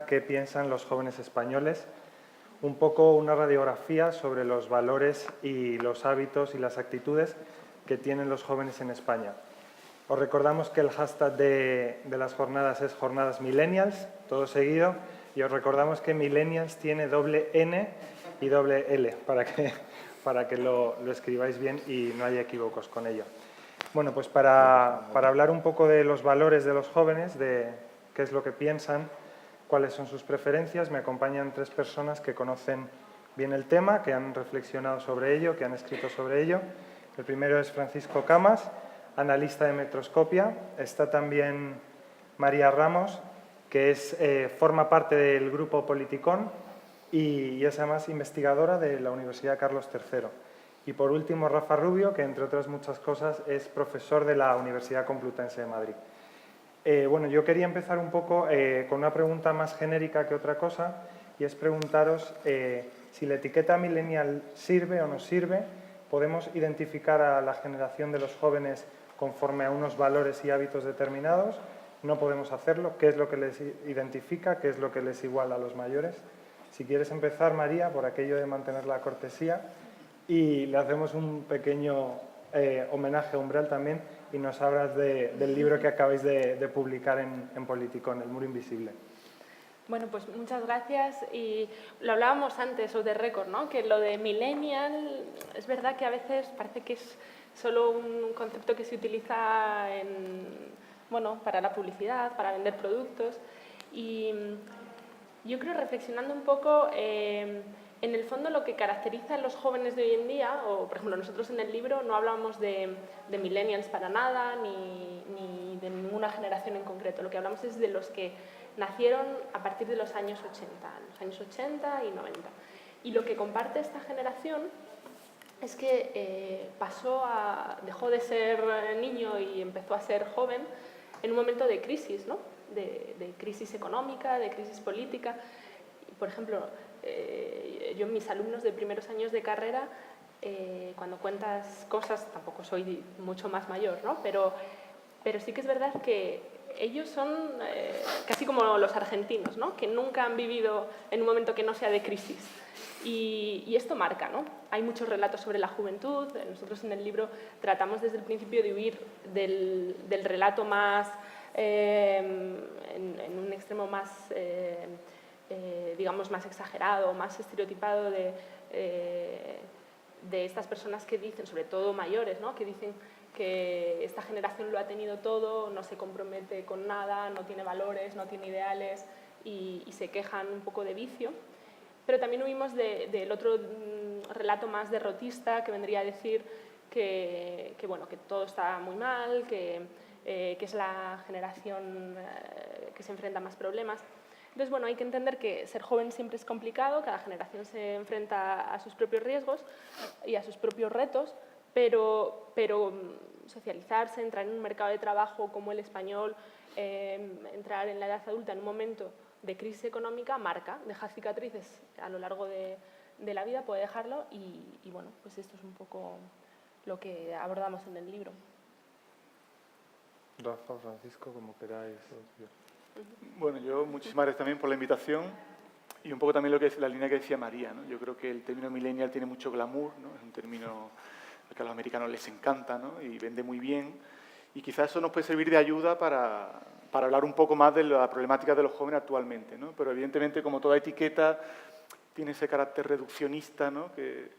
¿Qué piensan los jóvenes españoles? Un poco una radiografía sobre los valores y los hábitos y las actitudes que tienen los jóvenes en España. Os recordamos que el hashtag de las jornadas es Jornadas Millennials, todo seguido, y os recordamos que Millennials tiene doble N y doble L, para que lo escribáis bien y no haya equívocos con ello. Bueno, pues para hablar un poco de los valores de los jóvenes, de qué es lo que piensan, cuáles son sus preferencias, me acompañan tres personas que conocen bien el tema, que han reflexionado sobre ello, que han escrito sobre ello. El primero es Francisco Camas, analista de Metroscopia. Está también María Ramos, que forma parte del grupo Politicón y es además investigadora de la Universidad Carlos III. Y por último, Rafa Rubio, que entre otras muchas cosas es profesor de la Universidad Complutense de Madrid. Bueno, yo quería empezar un poco con una pregunta más genérica que otra cosa, y es preguntaros si la etiqueta millennial sirve o no sirve. ¿Podemos identificar a la generación de los jóvenes conforme a unos valores y hábitos determinados? ¿No podemos hacerlo? ¿Qué es lo que les identifica? ¿Qué es lo que les iguala a los mayores? Si quieres empezar, María, por aquello de mantener la cortesía, y le hacemos un pequeño homenaje a Umbral también, y nos hablas del libro que acabáis de publicar en Politicón, El muro invisible. Bueno, pues muchas gracias. Y lo hablábamos antes, o de récord, ¿no? Que lo de millennial, es verdad que a veces parece que es solo un concepto que se utiliza para la publicidad, para vender productos. Y yo creo, reflexionando un poco, en el fondo lo que caracteriza a los jóvenes de hoy en día, o por ejemplo nosotros en el libro no hablamos de millennials para nada, ni de ninguna generación en concreto. Lo que hablamos es de los que nacieron a partir de los años 80 y 90. Y lo que comparte esta generación es que dejó de ser niño y empezó a ser joven en un momento de crisis, ¿no? De crisis económica, de crisis política. Por ejemplo, yo en mis alumnos de primeros años de carrera, cuando cuentas cosas, tampoco soy mucho más mayor, ¿no? Pero sí que es verdad que ellos son casi como los argentinos, ¿no? Que nunca han vivido en un momento que no sea de crisis. Y esto marca, ¿no? Hay muchos relatos sobre la juventud. Nosotros en el libro tratamos desde el principio de huir del relato más, en un extremo más, digamos, más exagerado, más estereotipado de estas personas que dicen, sobre todo mayores, ¿no? Que dicen que esta generación lo ha tenido todo, no se compromete con nada, no tiene valores, no tiene ideales y se quejan un poco de vicio. Pero también huimos del otro relato más derrotista, que vendría a decir que todo está muy mal, que es la generación que se enfrenta a más problemas. Entonces, bueno, hay que entender que ser joven siempre es complicado, cada generación se enfrenta a sus propios riesgos y a sus propios retos, pero socializarse, entrar en un mercado de trabajo como el español, entrar en la edad adulta en un momento de crisis económica, marca, deja cicatrices a lo largo de la vida, puede dejarlo y bueno, pues esto es un poco lo que abordamos en el libro. Rafa, Francisco, como queráis. Bueno, yo muchísimas gracias también por la invitación y un poco también lo que es la línea que decía María, ¿no? Yo creo que el término millennial tiene mucho glamour, ¿no? Es un término que a los americanos les encanta, ¿no? Y vende muy bien. Y quizás eso nos puede servir de ayuda para hablar un poco más de la problemática de los jóvenes actualmente, ¿no? Pero evidentemente, como toda etiqueta, tiene ese carácter reduccionista, ¿no? Que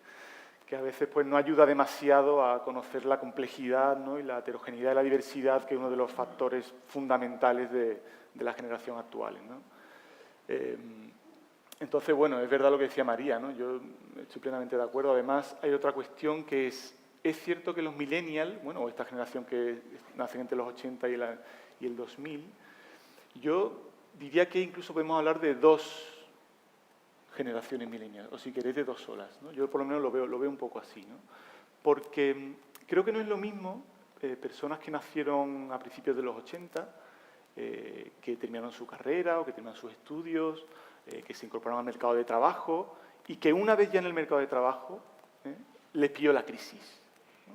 a veces pues, no ayuda demasiado a conocer la complejidad, ¿no? Y la heterogeneidad y la diversidad, que es uno de los factores fundamentales de la generación actual, ¿no? Entonces, bueno, es verdad lo que decía María, ¿no? Yo estoy plenamente de acuerdo. Además, hay otra cuestión que es cierto que los millennials, bueno, o esta generación que nace entre los 80 y el 2000, yo diría que incluso podemos hablar de dos generaciones millennials, o si queréis de dos olas, ¿no? Yo por lo menos lo veo un poco así, ¿no? Porque creo que no es lo mismo personas que nacieron a principios de los 80, que terminaron su carrera o que terminaron sus estudios, que se incorporaron al mercado de trabajo y que una vez ya en el mercado de trabajo les pilló la crisis, ¿no?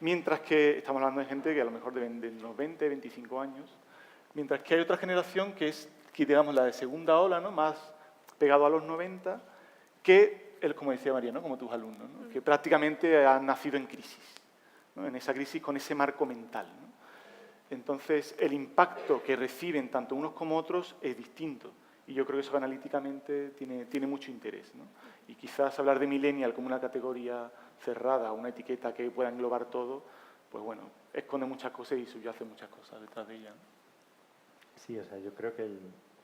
Mientras que estamos hablando de gente que a lo mejor de unos 20, 25 años, mientras que hay otra generación que digamos, la de segunda ola, ¿no? Más pegado a los 90, que, como decía María, ¿no? Como tus alumnos, ¿no? Que prácticamente han nacido en crisis, ¿no? En esa crisis con ese marco mental, ¿no? Entonces, el impacto que reciben tanto unos como otros es distinto. Y yo creo que eso analíticamente tiene mucho interés, ¿no? Y quizás hablar de millennial como una categoría cerrada, una etiqueta que pueda englobar todo, pues bueno, esconde muchas cosas y subyace muchas cosas detrás de ella, ¿no? Sí, o sea, yo creo que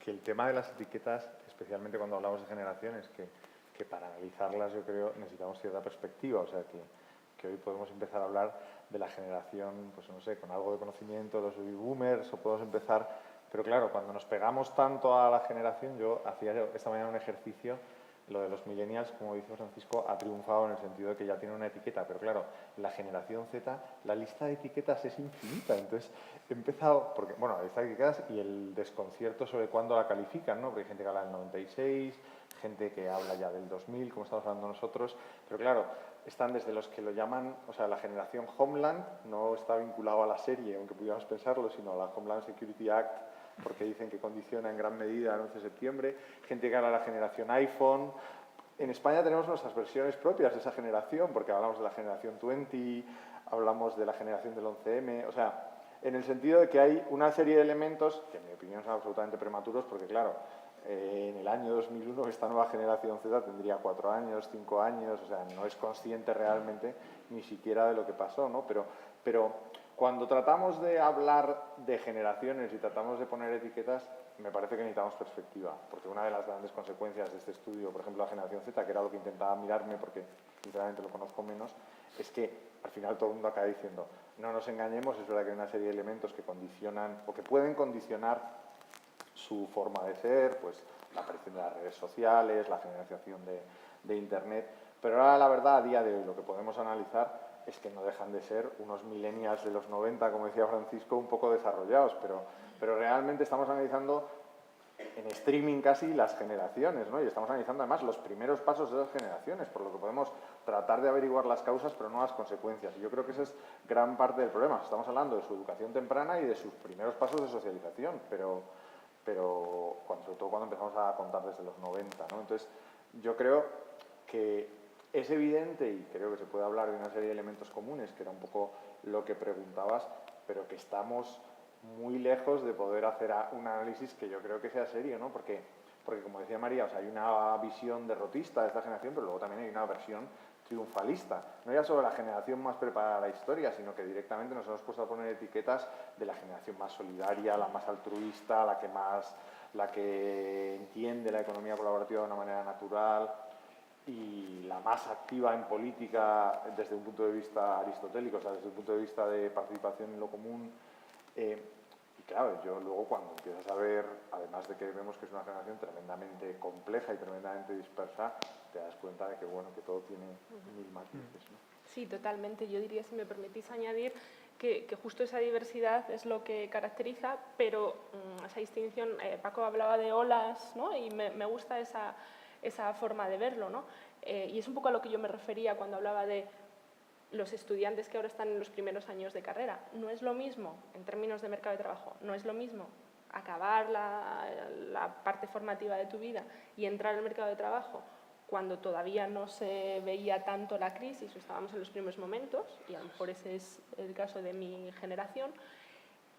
el tema de las etiquetas, especialmente cuando hablamos de generaciones, que para analizarlas yo creo necesitamos cierta perspectiva, o sea, que hoy podemos empezar a hablar de la generación, pues no sé, con algo de conocimiento, los baby boomers, o podemos empezar, pero claro, cuando nos pegamos tanto a la generación, yo hacía esta mañana un ejercicio, lo de los millennials, como dice Francisco, ha triunfado en el sentido de que ya tiene una etiqueta, pero claro, la generación Z, la lista de etiquetas es infinita, entonces he empezado, porque, bueno, la lista de etiquetas y el desconcierto sobre cuándo la califican, ¿no? Porque hay gente que habla del 96, gente que habla ya del 2000, como estamos hablando nosotros, pero claro, están desde los que lo llaman, o sea, la generación Homeland, no está vinculado a la serie, aunque pudiéramos pensarlo, sino a la Homeland Security Act, porque dicen que condiciona en gran medida el 11 de septiembre, gente que habla de la generación iPhone. En España tenemos nuestras versiones propias de esa generación, porque hablamos de la generación 20, hablamos de la generación del 11M, o sea, en el sentido de que hay una serie de elementos que en mi opinión son absolutamente prematuros, porque claro, en el año 2001 esta nueva generación Z tendría 4 años, 5 años, o sea, no es consciente realmente ni siquiera de lo que pasó, ¿no? Pero cuando tratamos de hablar de generaciones y tratamos de poner etiquetas, me parece que necesitamos perspectiva, porque una de las grandes consecuencias de este estudio, por ejemplo, la generación Z, que era lo que intentaba mirarme, porque sinceramente lo conozco menos, es que al final todo el mundo acaba diciendo, no nos engañemos, es verdad que hay una serie de elementos que condicionan o que pueden condicionar su forma de ser, pues la aparición de las redes sociales, la generación de Internet, pero ahora la verdad a día de hoy lo que podemos analizar es que no dejan de ser unos millennials de los 90, como decía Francisco, un poco desarrollados, pero realmente estamos analizando en streaming casi las generaciones, ¿no? Y estamos analizando además los primeros pasos de esas generaciones, por lo que podemos tratar de averiguar las causas, pero no las consecuencias. Y yo creo que esa es gran parte del problema. Estamos hablando de su educación temprana y de sus primeros pasos de socialización, pero sobre todo cuando empezamos a contar desde los 90, ¿no? Entonces, yo creo que es evidente, y creo que se puede hablar de una serie de elementos comunes, que era un poco lo que preguntabas, pero que estamos muy lejos de poder hacer un análisis que yo creo que sea serio, ¿no? Porque como decía María, o sea, hay una visión derrotista de esta generación, pero luego también hay una versión triunfalista. No ya solo la generación más preparada a la historia, sino que directamente nos hemos puesto a poner etiquetas de la generación más solidaria, la más altruista, la que entiende la economía colaborativa de una manera natural y la más activa en política desde un punto de vista aristotélico, o sea, desde un punto de vista de participación en lo común. Y claro, yo luego cuando empiezas a ver, además de que vemos que es una generación tremendamente compleja y tremendamente dispersa, te das cuenta de que, bueno, que todo tiene mil matices, ¿no? Sí, totalmente. Yo diría, si me permitís añadir, que justo esa diversidad es lo que caracteriza, pero esa distinción, Paco hablaba de olas, ¿no? Y me gusta esa forma de verlo, ¿no? Y es un poco a lo que yo me refería cuando hablaba de los estudiantes que ahora están en los primeros años de carrera. No es lo mismo, en términos de mercado de trabajo, no es lo mismo acabar la parte formativa de tu vida y entrar al mercado de trabajo cuando todavía no se veía tanto la crisis o estábamos en los primeros momentos, y a lo mejor ese es el caso de mi generación,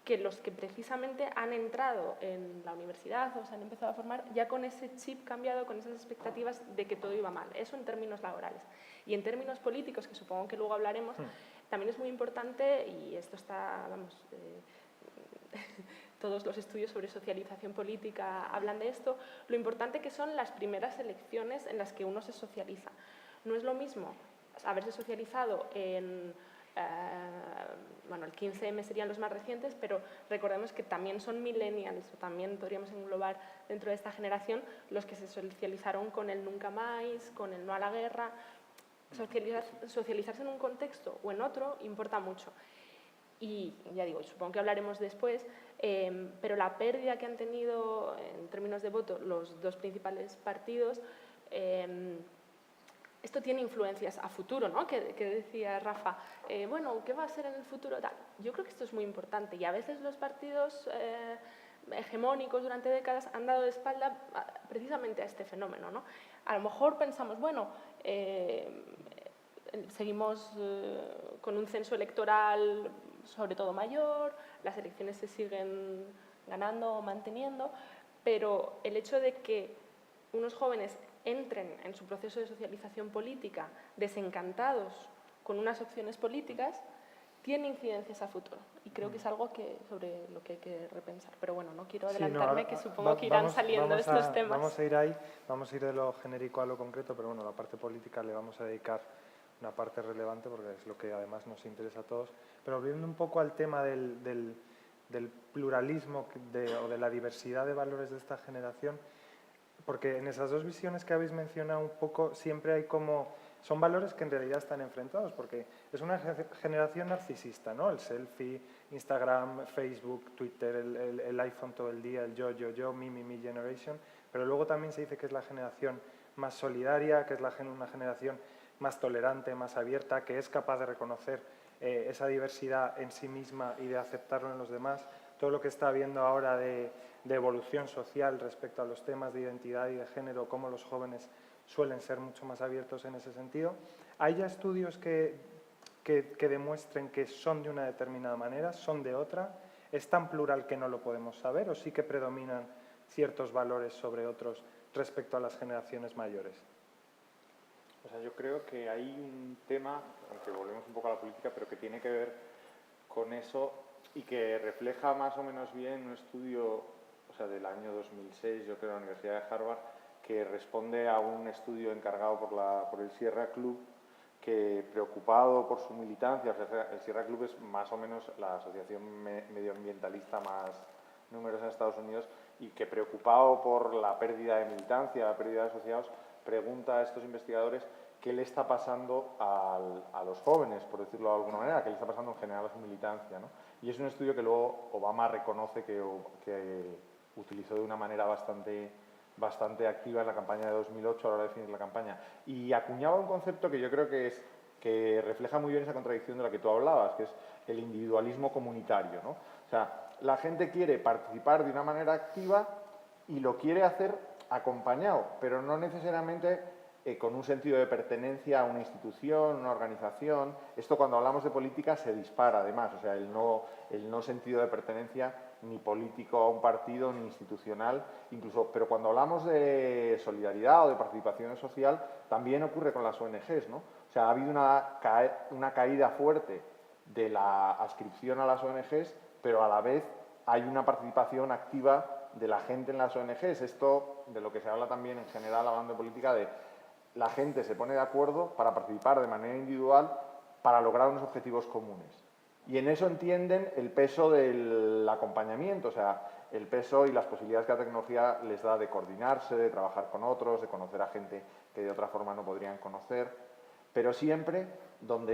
que los que precisamente han entrado en la universidad o se han empezado a formar ya con ese chip cambiado, con esas expectativas de que todo iba mal. Eso en términos laborales. Y en términos políticos, que supongo que luego hablaremos, también es muy importante, y esto está, vamos, todos los estudios sobre socialización política hablan de esto, lo importante que son las primeras elecciones en las que uno se socializa. No es lo mismo haberse socializado en... bueno, el 15M serían los más recientes, pero recordemos que también son millennials, o también podríamos englobar dentro de esta generación los que se socializaron con el nunca más, con el no a la guerra. Socializarse en un contexto o en otro importa mucho. Y ya digo, supongo que hablaremos después, pero la pérdida que han tenido en términos de voto los dos principales partidos, esto tiene influencias a futuro, ¿no? Que decía Rafa, bueno, ¿qué va a ser en el futuro? Tal. Yo creo que esto es muy importante y a veces los partidos hegemónicos durante décadas han dado de espalda precisamente a este fenómeno, ¿no? A lo mejor pensamos, bueno, seguimos con un censo electoral sobre todo mayor, las elecciones se siguen ganando o manteniendo, pero el hecho de que unos jóvenes entren en su proceso de socialización política desencantados con unas opciones políticas tiene incidencias a futuro y creo que es algo sobre lo que hay que repensar. Pero bueno, no quiero adelantarme, que supongo que irán saliendo estos temas. Vamos a ir ahí, vamos a ir de lo genérico a lo concreto, pero bueno, la parte política le vamos a dedicar una parte relevante porque es lo que además nos interesa a todos. Pero volviendo un poco al tema del pluralismo o de la diversidad de valores de esta generación, porque en esas dos visiones que habéis mencionado un poco siempre hay como... Son valores que en realidad están enfrentados, porque es una generación narcisista, ¿no? El selfie, Instagram, Facebook, Twitter, el iPhone todo el día, el yo, me generation, pero luego también se dice que es la generación más solidaria, que es una generación más tolerante, más abierta, que es capaz de reconocer esa diversidad en sí misma y de aceptarlo en los demás. Todo lo que está habiendo ahora de evolución social respecto a los temas de identidad y de género, cómo los jóvenes suelen ser mucho más abiertos en ese sentido. ¿Hay ya estudios que demuestren que son de una determinada manera, son de otra? ¿Es tan plural que no lo podemos saber o sí que predominan ciertos valores sobre otros respecto a las generaciones mayores? O sea, yo creo que hay un tema, aunque volvemos un poco a la política, pero que tiene que ver con eso y que refleja más o menos bien un estudio, o sea, del año 2006, yo creo, de la Universidad de Harvard, que responde a un estudio encargado por el Sierra Club, que preocupado por su militancia, o sea, el Sierra Club es más o menos la asociación medioambientalista más numerosa en Estados Unidos, y que preocupado por la pérdida de militancia, la pérdida de asociados, pregunta a estos investigadores qué le está pasando a los jóvenes, por decirlo de alguna manera, qué le está pasando en general a su militancia, ¿no? Y es un estudio que luego Obama reconoce que utilizó de una manera bastante activa en la campaña de 2008 a la hora de definir la campaña. Y acuñaba un concepto que yo creo que refleja muy bien esa contradicción de la que tú hablabas, que es el individualismo comunitario, ¿no? O sea, la gente quiere participar de una manera activa y lo quiere hacer acompañado, pero no necesariamente con un sentido de pertenencia a una institución, una organización. Esto, cuando hablamos de política, se dispara además, o sea, el no sentido de pertenencia ni político a un partido ni institucional, incluso, pero cuando hablamos de solidaridad o de participación social, también ocurre con las ONGs, ¿no? O sea, ha habido una caída fuerte de la adscripción a las ONGs, pero a la vez hay una participación activa de la gente en las ONGs. Esto, de lo que se habla también en general, hablando de política, de la gente se pone de acuerdo para participar de manera individual para lograr unos objetivos comunes. Y en eso entienden el peso del acompañamiento, o sea, el peso y las posibilidades que la tecnología les da de coordinarse, de trabajar con otros, de conocer a gente que de otra forma no podrían conocer, pero siempre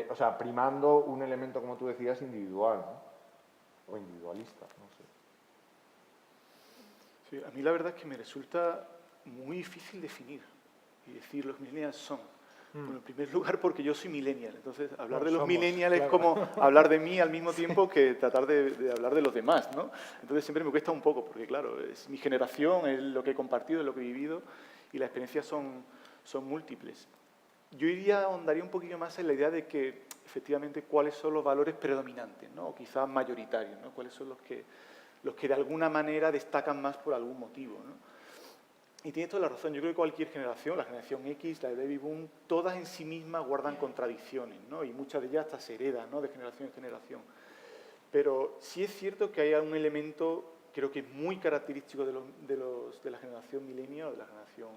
o sea, primando un elemento, como tú decías, individual, ¿no? O individualista, no sé. Sí, a mí la verdad es que me resulta muy difícil definir y decir los millennials son. Bueno, en primer lugar porque yo soy millennial, entonces hablar de los millennials es como hablar de mí al mismo tiempo que tratar de hablar de los demás, ¿no? Entonces siempre me cuesta un poco, porque claro, es mi generación, es lo que he compartido, es lo que he vivido y las experiencias son múltiples. Yo ahondaría un poquillo más en la idea de que efectivamente cuáles son los valores predominantes, ¿no? O quizás mayoritarios, ¿no? Cuáles son los que de alguna manera destacan más por algún motivo, ¿no? Y tiene toda la razón. Yo creo que cualquier generación, la generación X, la de Baby Boom, todas en sí mismas guardan contradicciones, ¿no? Y muchas de ellas hasta se heredan, ¿no? De generación en generación. Pero sí es cierto que hay un elemento, creo que es muy característico de la generación millennial, de la generación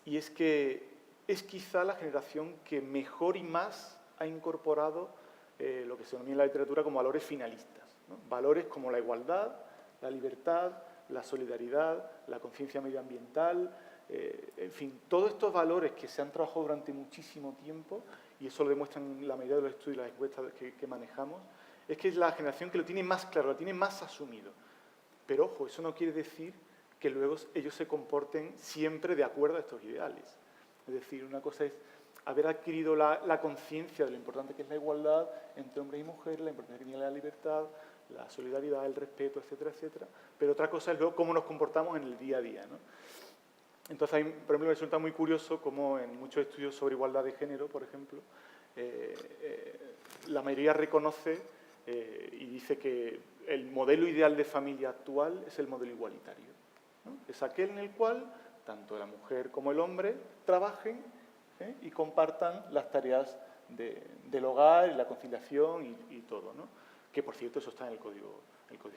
Y, y es que es quizá la generación que mejor y más ha incorporado lo que se denomina en la literatura como valores finalistas, ¿no? Valores como la igualdad, la libertad, la solidaridad, la conciencia medioambiental, en fin, todos estos valores que se han trabajado durante muchísimo tiempo, y eso lo demuestran la mayoría de los estudios y las encuestas que manejamos, es que es la generación que lo tiene más claro, lo tiene más asumido. Pero ojo, eso no quiere decir que luego ellos se comporten siempre de acuerdo a estos ideales. Es decir, una cosa es haber adquirido la conciencia de lo importante que es la igualdad entre hombres y mujeres, la importancia que tiene la libertad, la solidaridad, el respeto, etcétera, etcétera. Pero otra cosa es luego cómo nos comportamos en el día a día, ¿no? Entonces, a mí, por ejemplo, me resulta muy curioso cómo en muchos estudios sobre igualdad de género, por ejemplo, la mayoría reconoce y dice que el modelo ideal de familia actual es el modelo igualitario, ¿no? Es aquel en el cual tanto la mujer como el hombre trabajen y compartan las tareas del hogar y la conciliación y todo, ¿no? Que, por cierto, eso está en el Código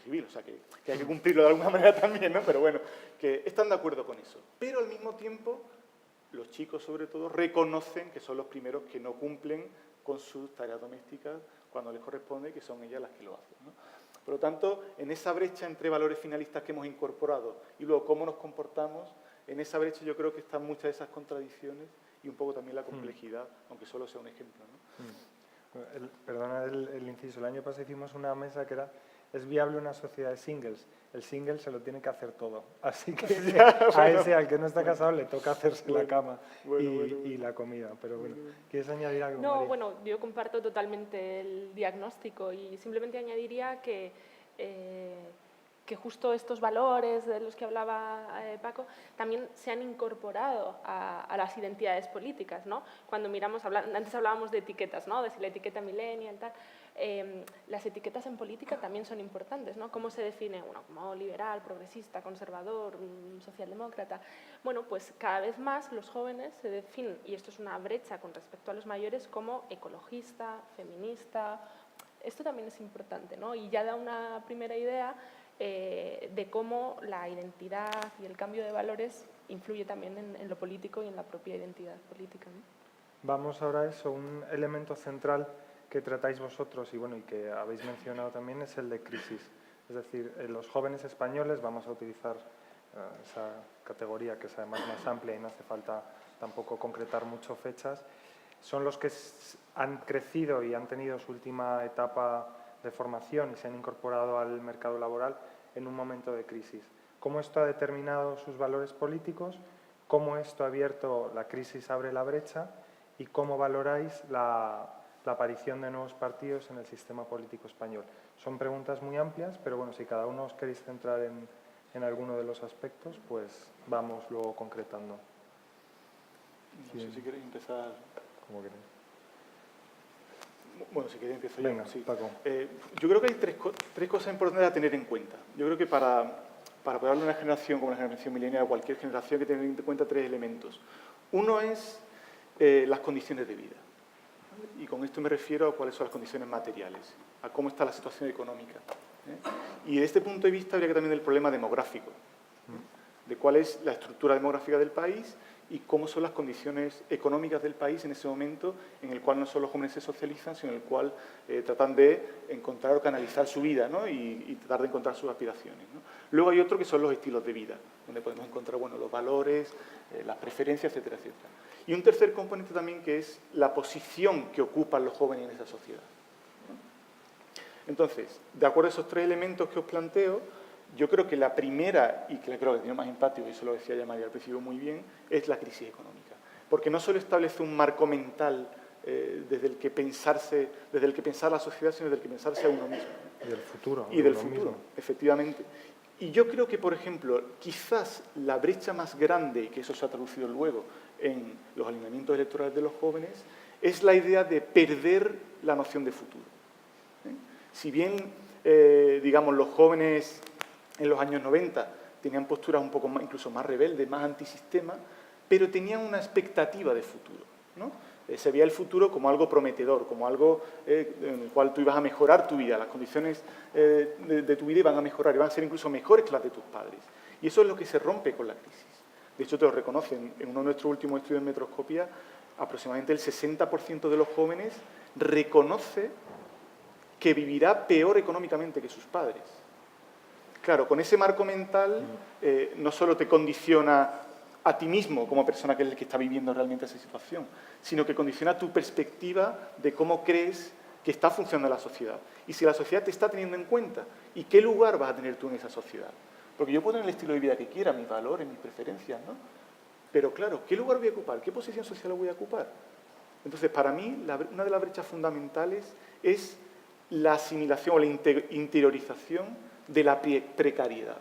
Civil, o sea que hay que cumplirlo de alguna manera también, ¿no? Pero bueno, que están de acuerdo con eso. Pero al mismo tiempo, los chicos, sobre todo, reconocen que son los primeros que no cumplen con sus tareas domésticas cuando les corresponde, que son ellas las que lo hacen, ¿no? Por lo tanto, en esa brecha entre valores finalistas que hemos incorporado y luego cómo nos comportamos, en esa brecha yo creo que están muchas de esas contradicciones y un poco también la complejidad, aunque solo sea un ejemplo, ¿no? Perdona el inciso, el año pasado hicimos una mesa que era ¿es viable una sociedad de singles? El single se lo tiene que hacer todo, así que a ese, al que no está casado, le toca hacerse la cama y la comida. Pero bueno, ¿quieres añadir algo, No, María? bueno, yo comparto totalmente el diagnóstico y simplemente añadiría que justo estos valores de los que hablaba Paco también se han incorporado a las identidades políticas, ¿no? Cuando miramos, antes hablábamos de etiquetas, ¿no? De si la etiqueta millennial, tal. Las etiquetas en política también son importantes, ¿no? ¿Cómo se define uno como liberal, progresista, conservador, socialdemócrata? Bueno, pues cada vez más los jóvenes se definen, y esto es una brecha con respecto a los mayores, como ecologista, feminista. Esto también es importante, ¿no? Y ya da una primera idea de cómo la identidad y el cambio de valores influye también en lo político y en la propia identidad política, ¿no? Vamos ahora a eso, un elemento central que tratáis vosotros y, bueno, y que habéis mencionado también es el de crisis. Es decir, los jóvenes españoles, vamos a utilizar esa categoría que es además más amplia y no hace falta tampoco concretar mucho fechas, son los que han crecido y han tenido su última etapa de formación y se han incorporado al mercado laboral en un momento de crisis. ¿Cómo esto ha determinado sus valores políticos? ¿Cómo esto ha abierto la crisis, abre la brecha? ¿Y cómo valoráis la aparición de nuevos partidos en el sistema político español? Son preguntas muy amplias, pero bueno, si cada uno os queréis centrar en alguno de los aspectos, pues vamos luego concretando. No sé si queréis empezar. Como queréis. Bueno, si queréis empiezo yo. Venga, sí. Paco. Yo creo que hay tres cosas importantes a tener en cuenta. Yo creo que para poder hablar de una generación como la generación milenial o cualquier generación, hay que tener en cuenta tres elementos. Uno es las condiciones de vida. Y con esto me refiero a cuáles son las condiciones materiales, a cómo está la situación económica. Y desde este punto de vista habría que también el problema demográfico, de cuál es la estructura demográfica del país y cómo son las condiciones económicas del país en ese momento en el cual no solo los jóvenes se socializan, sino en el cual tratan de encontrar o canalizar su vida, ¿no? y tratar de encontrar sus aspiraciones, ¿no? Luego hay otro que son los estilos de vida, donde podemos encontrar, bueno, los valores, las preferencias, etcétera, etcétera. Y un tercer componente también que es la posición que ocupan los jóvenes en esa sociedad, ¿no? Entonces, de acuerdo a esos tres elementos que os planteo, yo creo que la primera, y que creo que tiene más impacto, y eso lo decía ya María al principio muy bien, es la crisis económica. Porque no solo establece un marco mental desde el que pensar la sociedad, sino desde el que pensarse a uno mismo. Y del futuro. Y del futuro, efectivamente. Y yo creo que, por ejemplo, quizás la brecha más grande, y que eso se ha traducido luego en los alineamientos electorales de los jóvenes, es la idea de perder la noción de futuro. Si bien, digamos, los jóvenes en los años 90 tenían posturas un poco más, incluso más rebeldes, más antisistema, pero tenían una expectativa de futuro, ¿no? Se veía el futuro como algo prometedor, como algo en el cual tú ibas a mejorar tu vida, las condiciones de tu vida iban a mejorar, iban a ser incluso mejores que las de tus padres. Y eso es lo que se rompe con la crisis. De hecho, te lo reconocen. En uno de nuestros últimos estudios en Metroscopia, aproximadamente el 60% de los jóvenes reconoce que vivirá peor económicamente que sus padres. Claro, con ese marco mental no solo te condiciona a ti mismo como persona que es el que está viviendo realmente esa situación, sino que condiciona tu perspectiva de cómo crees que está funcionando la sociedad. Y si la sociedad te está teniendo en cuenta, ¿y qué lugar vas a tener tú en esa sociedad? Porque yo puedo tener el estilo de vida que quiera, mis valores, mis preferencias, ¿no? Pero claro, ¿qué lugar voy a ocupar? ¿Qué posición social voy a ocupar? Entonces, para mí, una de las brechas fundamentales es la asimilación o la interiorización de la precariedad.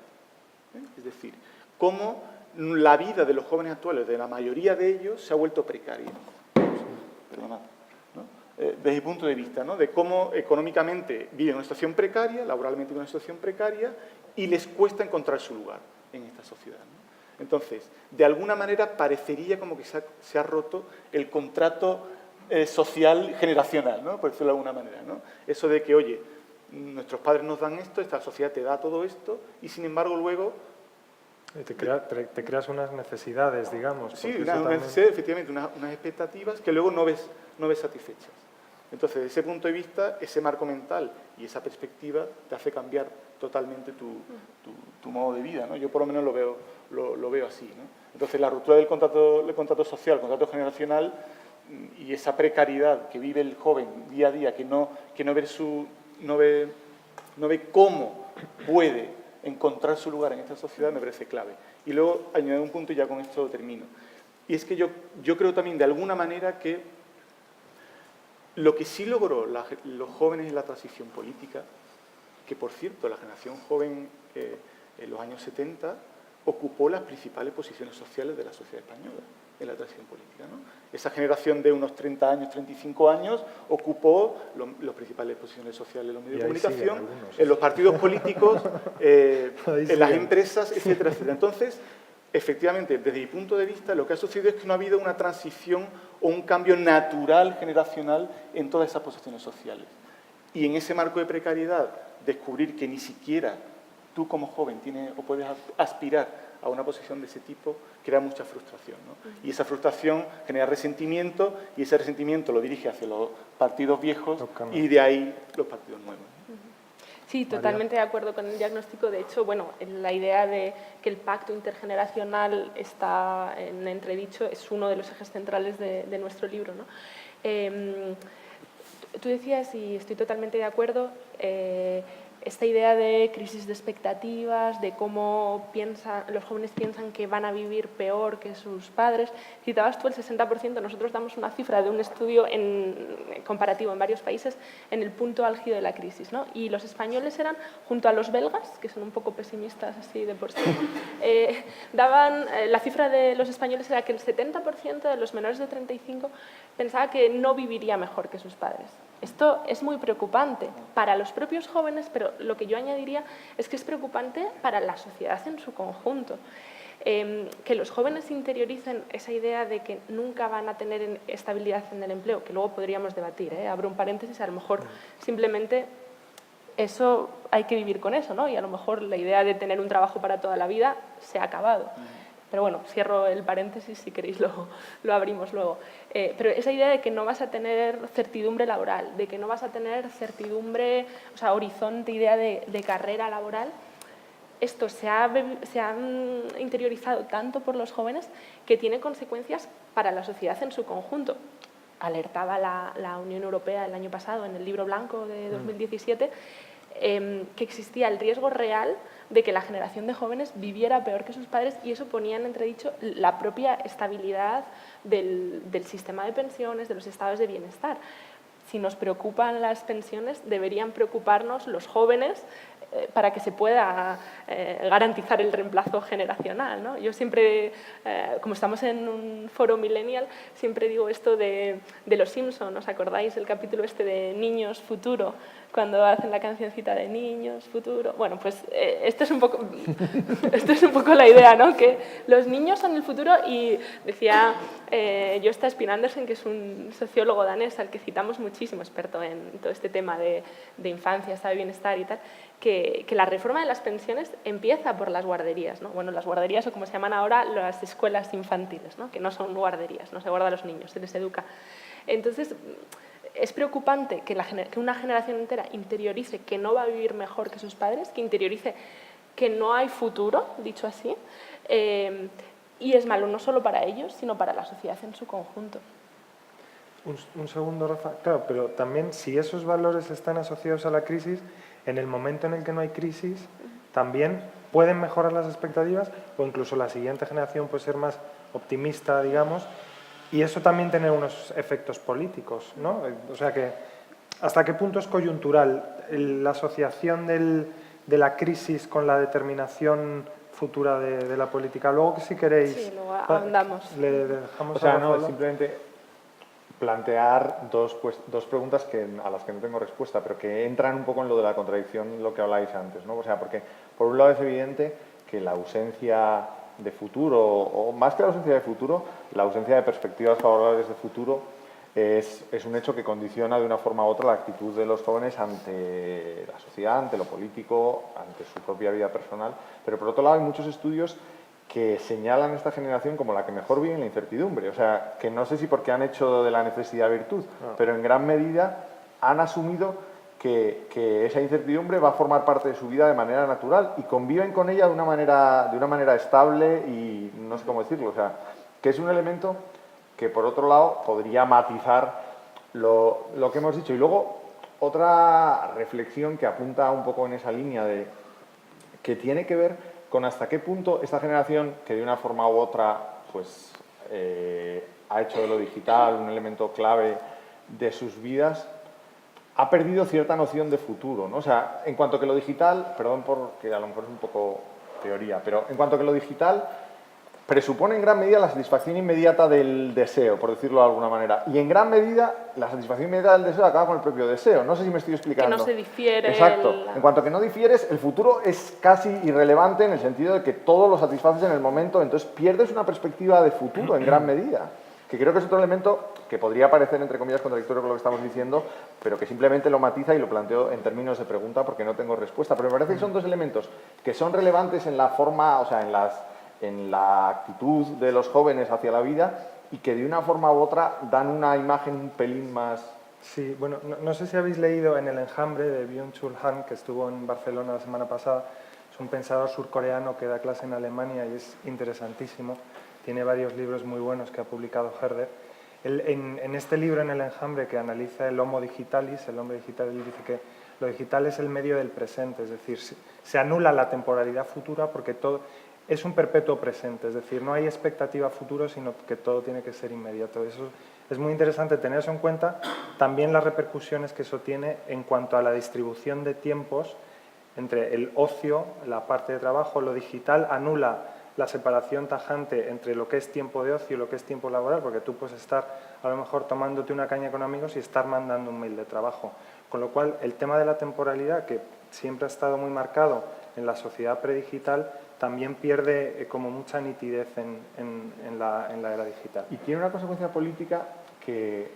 Es decir, cómo la vida de los jóvenes actuales, de la mayoría de ellos, se ha vuelto precaria. Perdonad. Desde el punto de vista, ¿no?, de cómo económicamente viven una situación precaria, laboralmente viven una situación precaria, y les cuesta encontrar su lugar en esta sociedad, ¿no? Entonces, de alguna manera parecería como que se ha roto el contrato social generacional, ¿no?, por decirlo de alguna manera, ¿no? Eso de que, oye, nuestros padres nos dan esto, esta sociedad te da todo esto, y sin embargo luego... Te creas unas necesidades, digamos. Sí, efectivamente, unas expectativas que luego no ves satisfechas. Entonces, desde ese punto de vista, ese marco mental y esa perspectiva te hace cambiar totalmente tu modo de vida, ¿no? Yo por lo menos lo veo así, ¿no? Entonces, la ruptura del contrato social, el contrato generacional y esa precariedad que vive el joven día a día, que no ve cómo puede encontrar su lugar en esta sociedad, me parece clave. Y luego añadir un punto y ya con esto termino. Y es que yo creo también de alguna manera que lo que sí logró los jóvenes en la transición política, que por cierto la generación joven en los años 70 ocupó las principales posiciones sociales de la sociedad española en la transición política, ¿no? Esa generación de unos 30 años, 35 años, ocupó las principales posiciones sociales en los medios de comunicación, en los partidos políticos, en las empresas, etcétera, etcétera. Entonces, efectivamente, desde mi punto de vista, lo que ha sucedido es que no ha habido una transición o un cambio natural, generacional, en todas esas posiciones sociales. Y en ese marco de precariedad, descubrir que ni siquiera tú como joven tienes o puedes aspirar a una posición de ese tipo, crea mucha frustración, ¿no? Y esa frustración genera resentimiento, y ese resentimiento lo dirige hacia los partidos viejos y de ahí los partidos nuevos. Sí, totalmente de acuerdo con el diagnóstico. De hecho, bueno, la idea de que el pacto intergeneracional está en entredicho es uno de los ejes centrales de nuestro libro, ¿no? Tú decías, y estoy totalmente de acuerdo, esta idea de crisis de expectativas, de cómo los jóvenes piensan que van a vivir peor que sus padres. Citabas tú el 60%, nosotros damos una cifra de un estudio comparativo en varios países en el punto álgido de la crisis, ¿no? Y los españoles eran, junto a los belgas, que son un poco pesimistas así de por sí, la cifra de los españoles era que el 70% de los menores de 35 pensaba que no viviría mejor que sus padres. Esto es muy preocupante para los propios jóvenes, pero lo que yo añadiría es que es preocupante para la sociedad en su conjunto. Que los jóvenes interioricen esa idea de que nunca van a tener estabilidad en el empleo, que luego podríamos debatir, abro un paréntesis, a lo mejor simplemente eso hay que vivir con eso, ¿no? Y a lo mejor la idea de tener un trabajo para toda la vida se ha acabado. Pero bueno, cierro el paréntesis, si queréis lo abrimos luego. Pero esa idea de que no vas a tener certidumbre laboral, de que no vas a tener certidumbre, o sea, horizonte, idea de carrera laboral, esto se ha interiorizado tanto por los jóvenes que tiene consecuencias para la sociedad en su conjunto. Alertaba la Unión Europea el año pasado, en el Libro Blanco de 2017, que existía el riesgo real de que la generación de jóvenes viviera peor que sus padres, y eso ponía en entredicho la propia estabilidad del sistema de pensiones, de los estados de bienestar. Si nos preocupan las pensiones, deberían preocuparnos los jóvenes para que se pueda garantizar el reemplazo generacional, ¿no? Yo siempre, como estamos en un foro millennial, siempre digo esto de Los Simpson. ¿Os acordáis el capítulo este de Niños, Futuro? Cuando hacen la cancioncita de Niños, Futuro. Bueno, pues esto es un poco la idea, ¿no? Que los niños son el futuro, y decía Josta Spin-Andersen, que es un sociólogo danés al que citamos muchísimo, experto en todo este tema de infancia, estado de bienestar y tal, que la reforma de las pensiones empieza por las guarderías, ¿no? Bueno, las guarderías, o como se llaman ahora, las escuelas infantiles, ¿no? Que no son guarderías, no se guarda a los niños, se les educa. Entonces, es preocupante que una generación entera interiorice que no va a vivir mejor que sus padres, que interiorice que no hay futuro, dicho así, y es malo no solo para ellos, sino para la sociedad en su conjunto. Un segundo, Rafa. Claro, pero también si esos valores están asociados a la crisis, en el momento en el que no hay crisis, también pueden mejorar las expectativas, o incluso la siguiente generación puede ser más optimista, digamos, y eso también tiene unos efectos políticos, ¿no? O sea que ¿hasta qué punto es coyuntural la asociación de la crisis con la determinación futura de la política? Luego, que si queréis, Sí, luego ahondamos. le dejamos O sea, a no, Rafael. simplemente plantear dos preguntas a las que no tengo respuesta, pero que entran un poco en lo de la contradicción, lo que habláis antes, ¿no? O sea, porque por un lado es evidente que la ausencia de futuro, o más que la ausencia de futuro, la ausencia de perspectivas favorables de futuro es un hecho que condiciona de una forma u otra la actitud de los jóvenes ante la sociedad, ante lo político, ante su propia vida personal. Pero por otro lado hay muchos estudios que señalan a esta generación como la que mejor vive en la incertidumbre. O sea, que no sé si porque han hecho de la necesidad virtud, pero en gran medida han asumido que esa incertidumbre va a formar parte de su vida de manera natural y conviven con ella de una manera estable y no sé cómo decirlo. O sea, que es un elemento que, por otro lado, podría matizar lo que hemos dicho. Y luego, otra reflexión que apunta un poco en esa línea que tiene que ver con hasta qué punto esta generación, que de una forma u otra pues, ha hecho de lo digital un elemento clave de sus vidas, ha perdido cierta noción de futuro, ¿no? O sea, en cuanto que lo digital, perdón porque a lo mejor es un poco teoría, pero en cuanto que lo digital presupone en gran medida la satisfacción inmediata del deseo, por decirlo de alguna manera. Y en gran medida, la satisfacción inmediata del deseo acaba con el propio deseo. No sé si me estoy explicando. Que no se difiere. Exacto. En cuanto que no difieres, el futuro es casi irrelevante en el sentido de que todo lo satisfaces en el momento, entonces pierdes una perspectiva de futuro en gran medida. Que creo que es otro elemento que podría parecer, entre comillas, contradictorio con lo que estamos diciendo, pero que simplemente lo matiza y lo planteo en términos de pregunta porque no tengo respuesta. Pero me parece que son dos elementos que son relevantes en la forma, o sea, en la actitud de los jóvenes hacia la vida y que de una forma u otra dan una imagen un pelín más... Sí, bueno, no sé si habéis leído En el enjambre de Byung-Chul Han, que estuvo en Barcelona la semana pasada. Es un pensador surcoreano que da clase en Alemania y es interesantísimo. Tiene varios libros muy buenos que ha publicado Herder. En este libro, En el enjambre, que analiza el Homo digitalis, el hombre digital, él dice que lo digital es el medio del presente, es decir, se anula la temporalidad futura porque todo es un perpetuo presente, es decir, no hay expectativa futuro, sino que todo tiene que ser inmediato. Eso es muy interesante tener eso en cuenta, también las repercusiones que eso tiene en cuanto a la distribución de tiempos entre el ocio, la parte de trabajo. Lo digital anula la separación tajante entre lo que es tiempo de ocio y lo que es tiempo laboral, porque tú puedes estar a lo mejor tomándote una caña con amigos y estar mandando un mail de trabajo. Con lo cual, el tema de la temporalidad, que siempre ha estado muy marcado en la sociedad predigital, también pierde como mucha nitidez en la era digital. Y tiene una consecuencia política que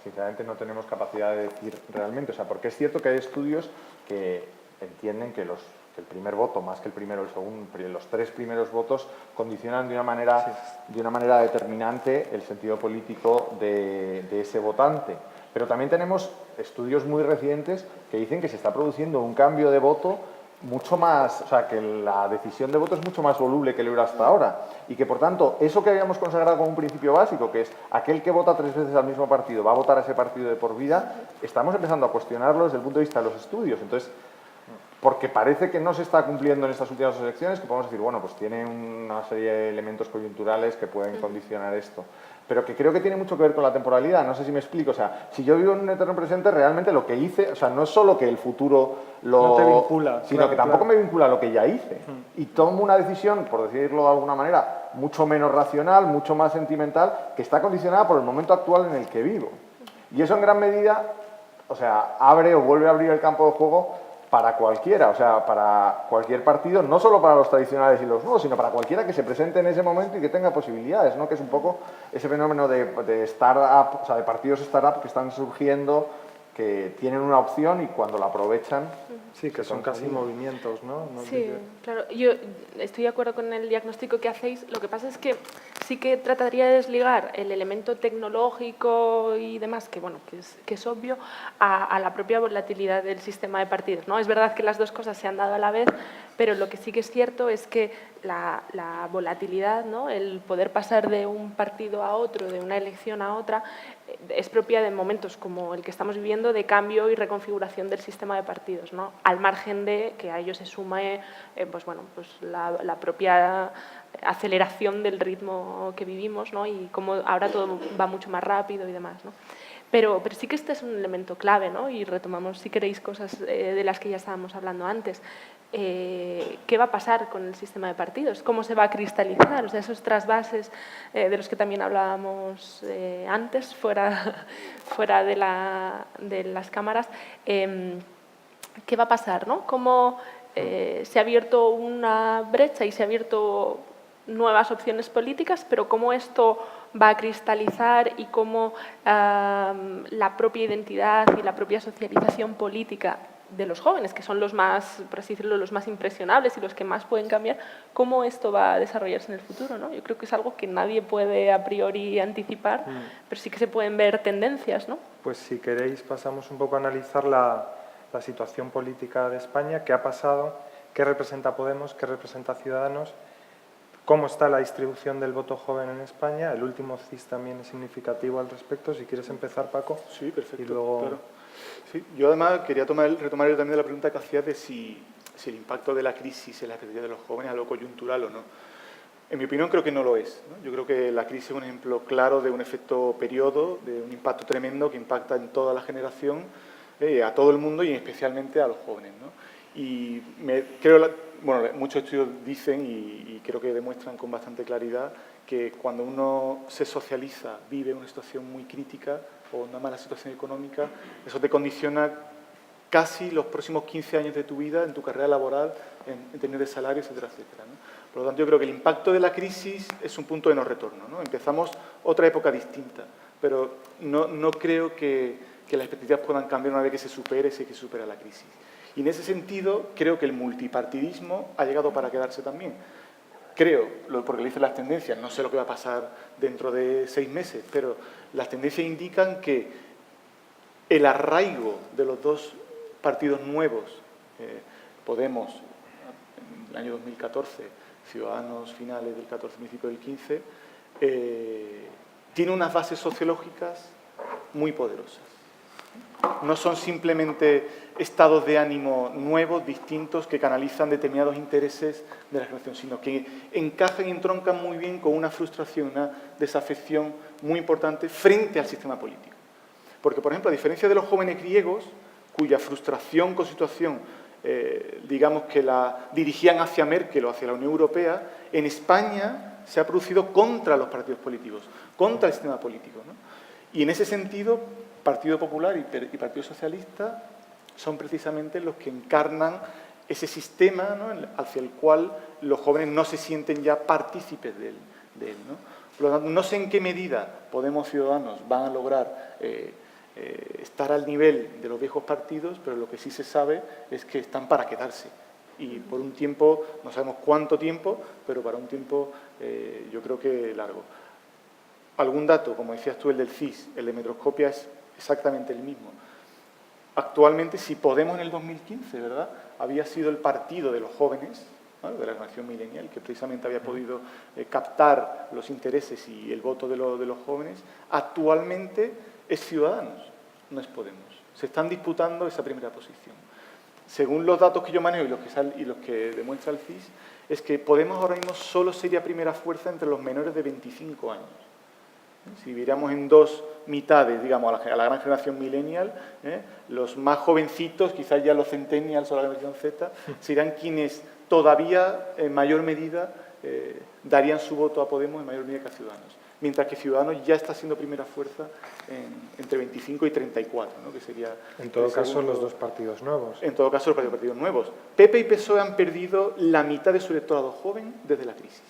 sinceramente no tenemos capacidad de decir realmente. O sea, porque es cierto que hay estudios que entienden que el primer voto, más que el primero, el segundo, los tres primeros votos condicionan de una manera determinante el sentido político de ese votante. Pero también tenemos estudios muy recientes que dicen que se está produciendo un cambio de voto mucho más, o sea, que la decisión de voto es mucho más voluble que lo era hasta ahora y que, por tanto, eso que habíamos consagrado como un principio básico, que es aquel que vota 3 veces al mismo partido va a votar a ese partido de por vida, estamos empezando a cuestionarlo desde el punto de vista de los estudios. Entonces, porque parece que no se está cumpliendo en estas últimas elecciones, que podemos decir, bueno, pues tiene una serie de elementos coyunturales que pueden condicionar esto. Pero que creo que tiene mucho que ver con la temporalidad, no sé si me explico. O sea, si yo vivo en un eterno presente, realmente lo que hice, o sea, no es solo que el futuro no te vincula, sino que tampoco me vincula a lo que ya hice. Y tomo una decisión, por decirlo de alguna manera, mucho menos racional, mucho más sentimental, que está condicionada por el momento actual en el que vivo. Y eso en gran medida, o sea, abre o vuelve a abrir el campo de juego para cualquiera, o sea, para cualquier partido, no solo para los tradicionales y los nuevos, sino para cualquiera que se presente en ese momento y que tenga posibilidades, ¿no? Que es un poco ese fenómeno de startup, o sea, de partidos startup que están surgiendo, que tienen una opción y cuando la aprovechan... Sí, que son casi movimientos, ¿no? Sí, claro. Yo estoy de acuerdo con el diagnóstico que hacéis. Lo que pasa es que sí que trataría de desligar el elemento tecnológico y demás, que bueno, que es obvio, a la propia volatilidad del sistema de partidos, ¿no? Es verdad que las dos cosas se han dado a la vez, pero lo que sí que es cierto es que la volatilidad, ¿no? El poder pasar de un partido a otro, de una elección a otra, es propia de momentos como el que estamos viviendo de cambio y reconfiguración del sistema de partidos, ¿no? Al margen de que a ello se sume pues la propia aceleración del ritmo que vivimos, ¿no? Y cómo ahora todo va mucho más rápido y demás, ¿no? Pero sí que este es un elemento clave, ¿no? Y retomamos, si queréis, cosas de las que ya estábamos hablando antes. ¿Qué va a pasar con el sistema de partidos? ¿Cómo se va a cristalizar? O sea, esos trasvases de los que también hablábamos antes, fuera de las cámaras. ¿Qué va a pasar, no? ¿Cómo se ha abierto una brecha y se ha abierto nuevas opciones políticas, pero cómo esto va a cristalizar y cómo la propia identidad y la propia socialización política de los jóvenes, que son los más, por así decirlo, los más impresionables y los que más pueden cambiar, cómo esto va a desarrollarse en el futuro, ¿no? Yo creo que es algo que nadie puede a priori anticipar, pero sí que se pueden ver tendencias, ¿no? Pues si queréis pasamos un poco a analizar la situación política de España, qué ha pasado, qué representa Podemos, qué representa Ciudadanos, cómo está la distribución del voto joven en España. El último CIS también es significativo al respecto. Si quieres empezar, Paco. Sí, perfecto. Y luego... Claro. Sí, yo además quería retomar también de la pregunta que hacías de si el impacto de la crisis en la expectativa de los jóvenes es algo coyuntural o no. En mi opinión creo que no lo es, ¿no? Yo creo que la crisis es un ejemplo claro de un efecto periodo, de un impacto tremendo que impacta en toda la generación, a todo el mundo y especialmente a los jóvenes, ¿no? Y muchos estudios dicen y creo que demuestran con bastante claridad que cuando uno se socializa, vive una situación muy crítica o una mala situación económica, eso te condiciona casi los próximos 15 años de tu vida, en tu carrera laboral, en términos de salario, etcétera, etcétera, ¿no? Por lo tanto, yo creo que el impacto de la crisis es un punto de no retorno, ¿no? Empezamos otra época distinta, pero no creo que las expectativas puedan cambiar una vez que se supera la crisis. Y en ese sentido, creo que el multipartidismo ha llegado para quedarse también. Creo, porque le hice las tendencias, no sé lo que va a pasar dentro de 6 meses, pero las tendencias indican que el arraigo de los dos partidos nuevos, Podemos en el año 2014, Ciudadanos finales del 14, principio del 15, tiene unas bases sociológicas muy poderosas. No son simplemente estados de ánimo nuevos, distintos, que canalizan determinados intereses de la generación, sino que encajan y entroncan muy bien con una frustración, una desafección muy importante frente al sistema político. Porque, por ejemplo, a diferencia de los jóvenes griegos, cuya frustración con situación, digamos que la dirigían hacia Merkel o hacia la Unión Europea, en España se ha producido contra los partidos políticos, contra el sistema político, ¿no? Y en ese sentido, Partido Popular y Partido Socialista son precisamente los que encarnan ese sistema, ¿no?, hacia el cual los jóvenes no se sienten ya partícipes de él, ¿no? Por lo tanto, no sé en qué medida Podemos Ciudadanos van a lograr estar al nivel de los viejos partidos, pero lo que sí se sabe es que están para quedarse. Y por un tiempo, no sabemos cuánto tiempo, pero para un tiempo yo creo que largo. Algún dato, como decías tú, el del CIS, el de Metroscopia es exactamente el mismo. Actualmente, si Podemos en el 2015, ¿verdad?, había sido el partido de los jóvenes, ¿no?, de la generación millennial, que precisamente había podido captar los intereses y el voto de los jóvenes, actualmente es Ciudadanos, no es Podemos. Se están disputando esa primera posición. Según los datos que yo manejo y los que demuestra el CIS, es que Podemos ahora mismo solo sería primera fuerza entre los menores de 25 años. Si viéramos en dos mitades, digamos, a la gran generación millennial, los más jovencitos, quizás ya los centennials o la generación Z, serían quienes todavía en mayor medida darían su voto a Podemos en mayor medida que a Ciudadanos. Mientras que Ciudadanos ya está siendo primera fuerza entre 25 y 34, ¿no?, que sería... En todo caso, los dos partidos nuevos. En todo caso, los partidos nuevos. PP y PSOE han perdido la mitad de su electorado joven desde la crisis.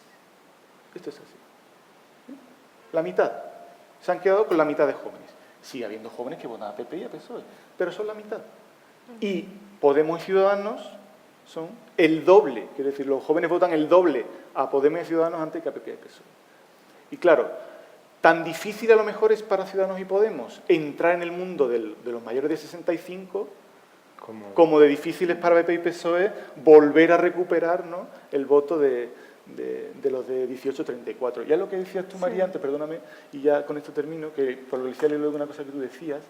Esto es así. La mitad. Se han quedado con la mitad de jóvenes. Sigue habiendo jóvenes que votan a PP y a PSOE, pero son la mitad. Y Podemos y Ciudadanos son el doble, quiero decir, los jóvenes votan el doble a Podemos y Ciudadanos antes que a PP y PSOE. Y claro, tan difícil a lo mejor es para Ciudadanos y Podemos entrar en el mundo de los mayores de 65 como de difícil es para PP y PSOE volver a recuperar, ¿no?, el voto de los de 18-34. Ya lo que decías tú, María, antes, perdóname, y ya con esto termino, que por lo que decía luego una cosa que tú decías,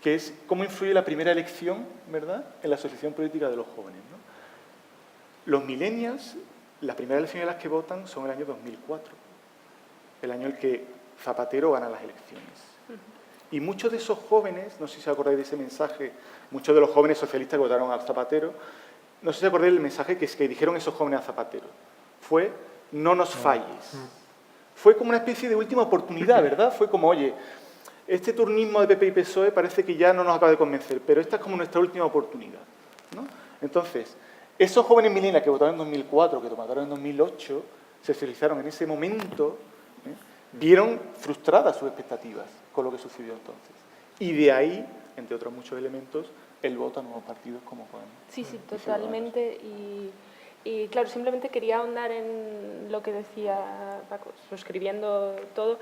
que es cómo influye la primera elección, ¿verdad?, en la asociación política de los jóvenes, ¿no? Los millennials, las primeras elecciones en las que votan son el año 2004, el año en el que Zapatero gana las elecciones. Y muchos de esos jóvenes, no sé si os acordáis de ese mensaje, muchos de los jóvenes socialistas que votaron a Zapatero, no sé si os acordáis del mensaje que dijeron esos jóvenes a Zapatero. Fue, no nos falles. Fue como una especie de última oportunidad, ¿verdad? Fue como, oye, este turnismo de PP y PSOE parece que ya no nos acaba de convencer, pero esta es como nuestra última oportunidad, ¿no? Entonces, esos jóvenes millennials que votaron en 2004, que votaron en 2008, se socializaron en ese momento, vieron frustradas sus expectativas con lo que sucedió entonces. Y de ahí, entre otros muchos elementos, el voto a nuevos partidos como Podemos. Sí, totalmente. Y claro, simplemente quería ahondar en lo que decía Paco, suscribiendo todo.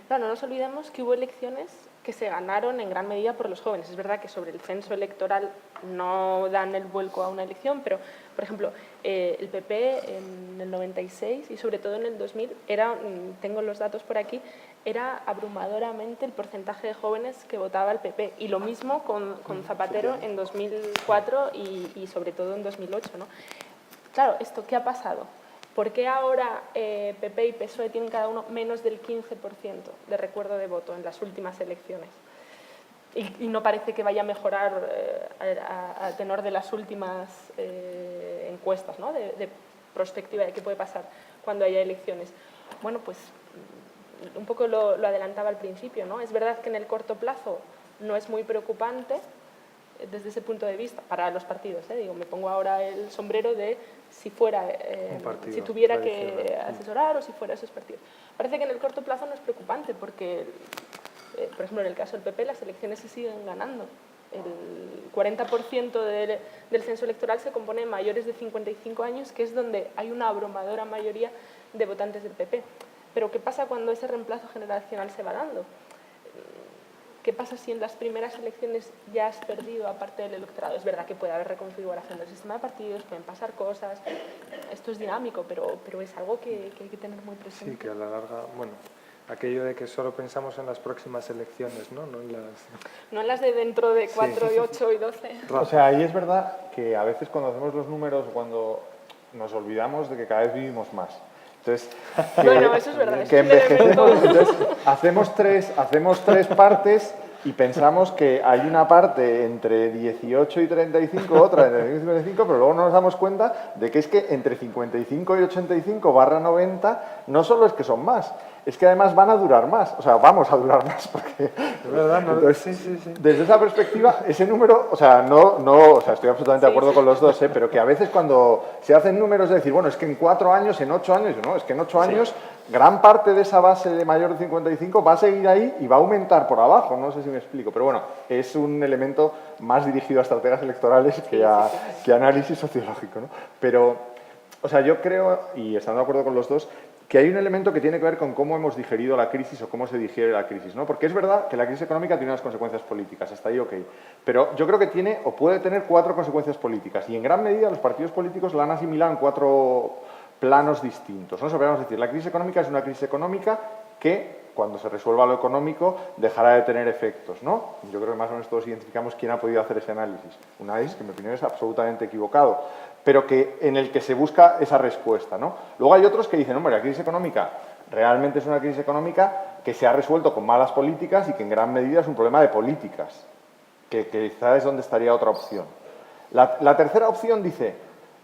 Claro, no nos olvidemos que hubo elecciones que se ganaron en gran medida por los jóvenes. Es verdad que sobre el censo electoral no dan el vuelco a una elección, pero, por ejemplo, el PP en el 96 y sobre todo en el 2000, tengo los datos por aquí, era abrumadoramente el porcentaje de jóvenes que votaba al PP. Y lo mismo con Zapatero en 2004 y sobre todo en 2008, ¿no? Claro, ¿esto qué ha pasado? ¿Por qué ahora PP y PSOE tienen cada uno menos del 15% de recuerdo de voto en las últimas elecciones? Y no parece que vaya a mejorar a tenor de las últimas encuestas, ¿no? de prospectiva de qué puede pasar cuando haya elecciones. Bueno, pues un poco lo adelantaba al principio, ¿no? Es verdad que en el corto plazo no es muy preocupante desde ese punto de vista para los partidos, digo, me pongo ahora el sombrero de si fuera, si tuviera que asesorar o si fuera esos partidos. Parece que en el corto plazo no es preocupante porque, por ejemplo, en el caso del PP las elecciones se siguen ganando. El 40% del censo electoral se compone de mayores de 55 años, que es donde hay una abrumadora mayoría de votantes del PP. Pero ¿qué pasa cuando ese reemplazo generacional se va dando? ¿Qué pasa si en las primeras elecciones ya has perdido a parte del electorado? Es verdad que puede haber reconfiguración del sistema de partidos, pueden pasar cosas, esto es dinámico, pero es algo que hay que tener muy presente. Sí, que a la larga, bueno, aquello de que solo pensamos en las próximas elecciones, ¿no? No en las de dentro de 4 y 8 y 12. O sea, ahí es verdad que a veces cuando hacemos los números, cuando nos olvidamos de que cada vez vivimos más. Entonces, bueno, eso es verdad. Que envejecemos, entonces hacemos tres partes y pensamos que hay una parte entre 18 y 35, otra entre 35 y 35, pero luego no nos damos cuenta de que es que entre 55 y 85/90 no solo es que son más, es que además van a durar más, o sea, vamos a durar más. Porque, es verdad, ¿no? Entonces, sí. Desde esa perspectiva, ese número, o sea, estoy absolutamente de acuerdo con los dos, pero que a veces cuando se hacen números de decir, bueno, es que en 4 años, en 8 años, no, es que en 8 años gran parte de esa base de mayor de 55 va a seguir ahí y va a aumentar por abajo, no sé si me explico, pero bueno, es un elemento más dirigido a estrategias electorales que a análisis sociológico, ¿no? Pero, o sea, yo creo, y estando de acuerdo con los dos, que hay un elemento que tiene que ver con cómo hemos digerido la crisis o cómo se digiere la crisis, ¿no? Porque es verdad que la crisis económica tiene unas consecuencias políticas, hasta ahí ok, pero yo creo que tiene o puede tener 4 consecuencias políticas y en gran medida los partidos políticos la han asimilado en 4 planos distintos, ¿no? Podríamos decir, la crisis económica es una crisis económica que, cuando se resuelva lo económico, dejará de tener efectos, ¿no? Yo creo que más o menos todos identificamos quién ha podido hacer ese análisis. Un análisis que, en mi opinión, es absolutamente equivocado, pero en el que se busca esa respuesta, ¿no? Luego hay otros que dicen, hombre, la crisis económica realmente es una crisis económica que se ha resuelto con malas políticas y que en gran medida es un problema de políticas, que quizás es donde estaría otra opción. La tercera opción dice,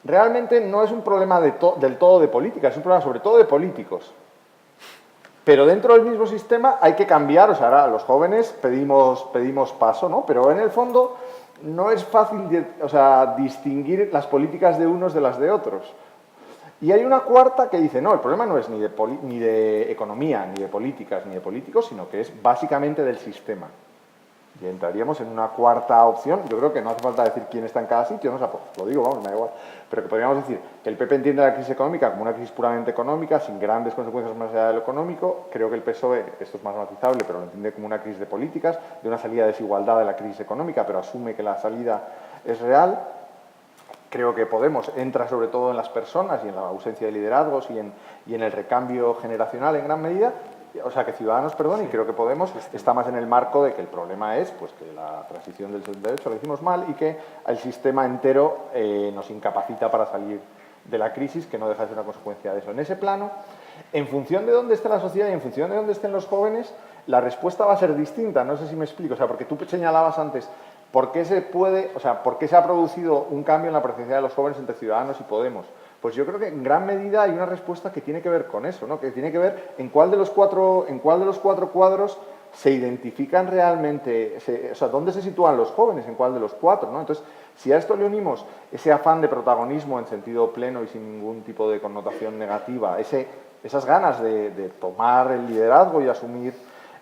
realmente no es un problema del todo de política, es un problema sobre todo de políticos. Pero dentro del mismo sistema hay que cambiar, o sea, ahora los jóvenes pedimos paso, ¿no? Pero en el fondo no es fácil, distinguir las políticas de unos de las de otros. Y hay una cuarta que dice, no, el problema no es ni de economía, ni de políticas, ni de políticos, sino que es básicamente del sistema. Y entraríamos en una cuarta opción. Yo creo que no hace falta decir quién está en cada sitio, ¿no? O sea, lo digo, vamos, me da igual. Pero que podríamos decir que el PP entiende la crisis económica como una crisis puramente económica, sin grandes consecuencias más allá de lo económico. Creo que el PSOE, esto es más matizable, pero lo entiende como una crisis de políticas, de una salida de desigualdad de la crisis económica, pero asume que la salida es real. Creo que Podemos entra sobre todo en las personas y en la ausencia de liderazgos y en el recambio generacional en gran medida. O sea, que Ciudadanos, perdón, y creo que Podemos está más en el marco de que el problema es pues, que la transición del 78 la hicimos mal y que el sistema entero nos incapacita para salir de la crisis, que no deja de ser una consecuencia de eso. En ese plano, en función de dónde esté la sociedad y en función de dónde estén los jóvenes, la respuesta va a ser distinta, no sé si me explico, o sea, porque tú señalabas antes, ¿por qué por qué se ha producido un cambio en la presencia de los jóvenes entre Ciudadanos y Podemos? Pues yo creo que en gran medida hay una respuesta que tiene que ver con eso, ¿no? Que tiene que ver en cuál de los cuatro cuadros se identifican realmente, o sea, dónde se sitúan los jóvenes, en cuál de los cuatro, ¿no? Entonces, si a esto le unimos ese afán de protagonismo en sentido pleno y sin ningún tipo de connotación negativa, esas ganas de tomar el liderazgo y asumir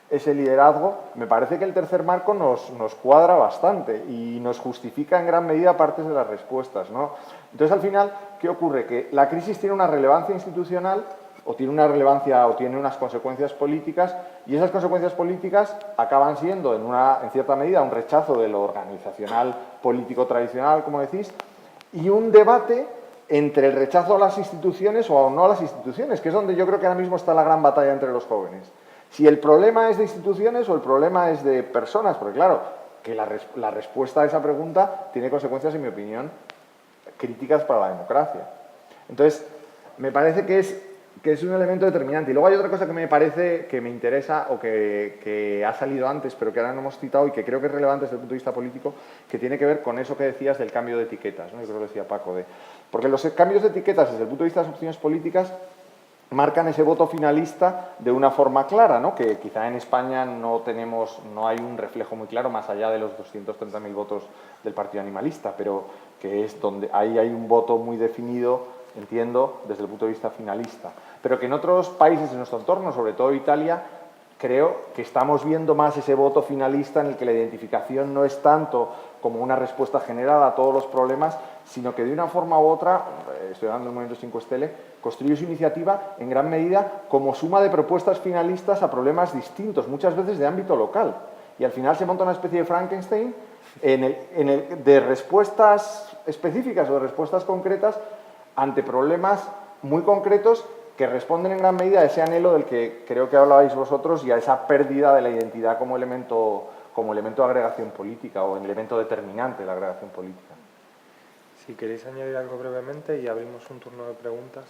ese liderazgo, me parece que el tercer marco nos cuadra bastante y nos justifica en gran medida partes de las respuestas, ¿no? Entonces, al final, ¿qué ocurre? Que la crisis tiene una relevancia institucional o tiene una relevancia o tiene unas consecuencias políticas, y esas consecuencias políticas acaban siendo, en cierta medida, un rechazo de lo organizacional político tradicional, como decís, y un debate entre el rechazo a las instituciones o no a las instituciones, que es donde yo creo que ahora mismo está la gran batalla entre los jóvenes. Si el problema es de instituciones o el problema es de personas, porque claro, que la respuesta a esa pregunta tiene consecuencias, en mi opinión, críticas para la democracia. Entonces, me parece que es un elemento determinante. Y luego hay otra cosa que me parece que me interesa o que ha salido antes, pero que ahora no hemos citado y que creo que es relevante desde el punto de vista político, que tiene que ver con eso que decías del cambio de etiquetas, ¿no? Yo creo que lo decía Paco. Porque los cambios de etiquetas desde el punto de vista de las opciones políticas marcan ese voto finalista de una forma clara, ¿no? Que quizá en España no hay un reflejo muy claro más allá de los 230.000 votos del Partido Animalista, pero que es donde ahí hay un voto muy definido, entiendo, desde el punto de vista finalista. Pero que en otros países de nuestro entorno, sobre todo Italia, creo que estamos viendo más ese voto finalista en el que la identificación no es tanto como una respuesta generada a todos los problemas, sino que de una forma u otra, estoy hablando del Movimiento 5 Stelle, construye su iniciativa en gran medida como suma de propuestas finalistas a problemas distintos, muchas veces de ámbito local. Y al final se monta una especie de Frankenstein de respuestas específicas o de respuestas concretas ante problemas muy concretos que responden en gran medida a ese anhelo del que creo que hablabais vosotros y a esa pérdida de la identidad como elemento de agregación política o elemento determinante de la agregación política. Si queréis añadir algo brevemente y abrimos un turno de preguntas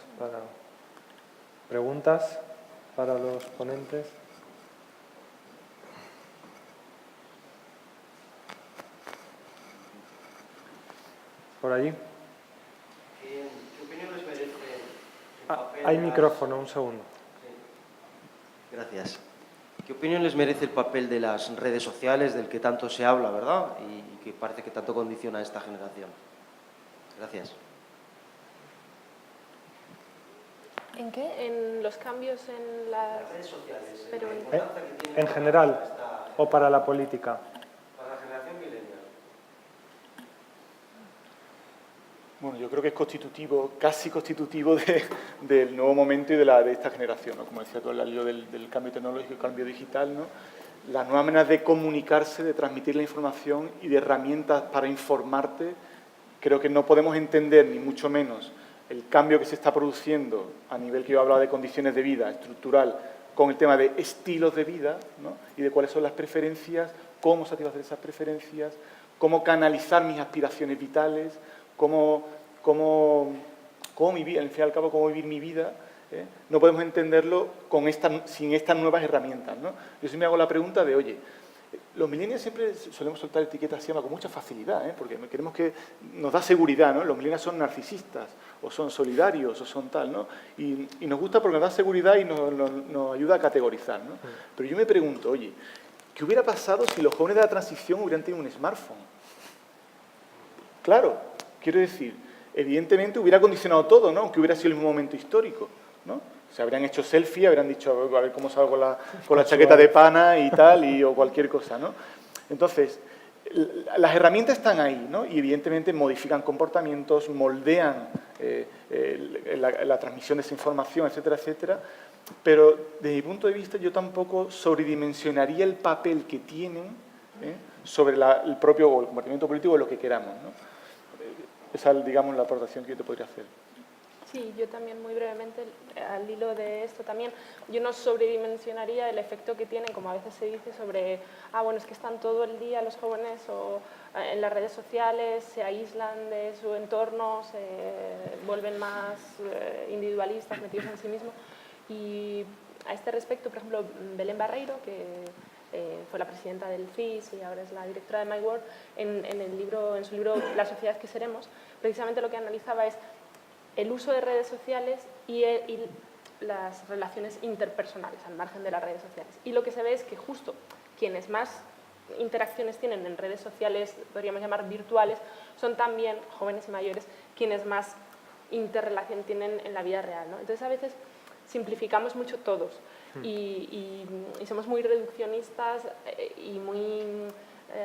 para los ponentes. Por allí. ¿Qué opinión les merece el papel Hay de las... micrófono, un segundo. Sí. Gracias. ¿Qué opinión les merece el papel de las redes sociales, del que tanto se habla, verdad? Y que parece que tanto condiciona a esta generación. Gracias. ¿En qué? ¿En los cambios en las redes sociales? Pero En general, o para la política. Para la generación millennial. Bueno, yo creo que es constitutivo, casi constitutivo del nuevo momento y de esta generación, ¿no? Como decía tú, al hilo del cambio tecnológico, el cambio digital, ¿no? Las nuevas maneras de comunicarse, de transmitir la información y de herramientas para informarte, creo que no podemos entender, ni mucho menos, el cambio que se está produciendo a nivel que yo hablaba de condiciones de vida estructural, con el tema de estilos de vida, ¿no? Y de cuáles son las preferencias, cómo satisfacer esas preferencias, cómo canalizar mis aspiraciones vitales, cómo vivir, al fin y al cabo, cómo vivir mi vida, ¿eh? No podemos entenderlo sin estas nuevas herramientas, ¿no? Yo sí me hago la pregunta de, oye, los millennials siempre solemos soltar etiquetas así con mucha facilidad, ¿eh? Porque queremos que nos da seguridad, ¿no? Los millennials son narcisistas, o son solidarios, o son tal, ¿no? Y nos gusta porque nos da seguridad y nos ayuda a categorizar, ¿no? Pero yo me pregunto, oye, ¿qué hubiera pasado si los jóvenes de la transición hubieran tenido un smartphone? Claro, quiero decir, evidentemente hubiera condicionado todo, ¿no? Aunque hubiera sido el mismo momento histórico, ¿no? Se habrían hecho selfie, habrían dicho, a ver cómo salgo con la chaqueta de pana y tal, o cualquier cosa, ¿no? Entonces, las herramientas están ahí, ¿no? Y evidentemente modifican comportamientos, moldean la transmisión de esa información, etcétera, etcétera. Pero, desde mi punto de vista, yo tampoco sobredimensionaría el papel que tienen sobre el propio o el comportamiento político o lo que queramos, ¿no? Esa es, digamos, la aportación que yo te podría hacer. Sí, yo también muy brevemente, al hilo de esto también, yo no sobredimensionaría el efecto que tienen, como a veces se dice, sobre, bueno, es que están todo el día los jóvenes o en las redes sociales, se aíslan de su entorno, se vuelven más individualistas, metidos en sí mismos. Y a este respecto, por ejemplo, Belén Barreiro, que fue la presidenta del CIS y ahora es la directora de My World, en su libro La sociedad que seremos, precisamente lo que analizaba es el uso de redes sociales y las relaciones interpersonales al margen de las redes sociales. Y lo que se ve es que justo quienes más interacciones tienen en redes sociales, podríamos llamar virtuales, son también jóvenes y mayores quienes más interrelación tienen en la vida real, ¿no? Entonces a veces simplificamos mucho todos y somos muy reduccionistas y muy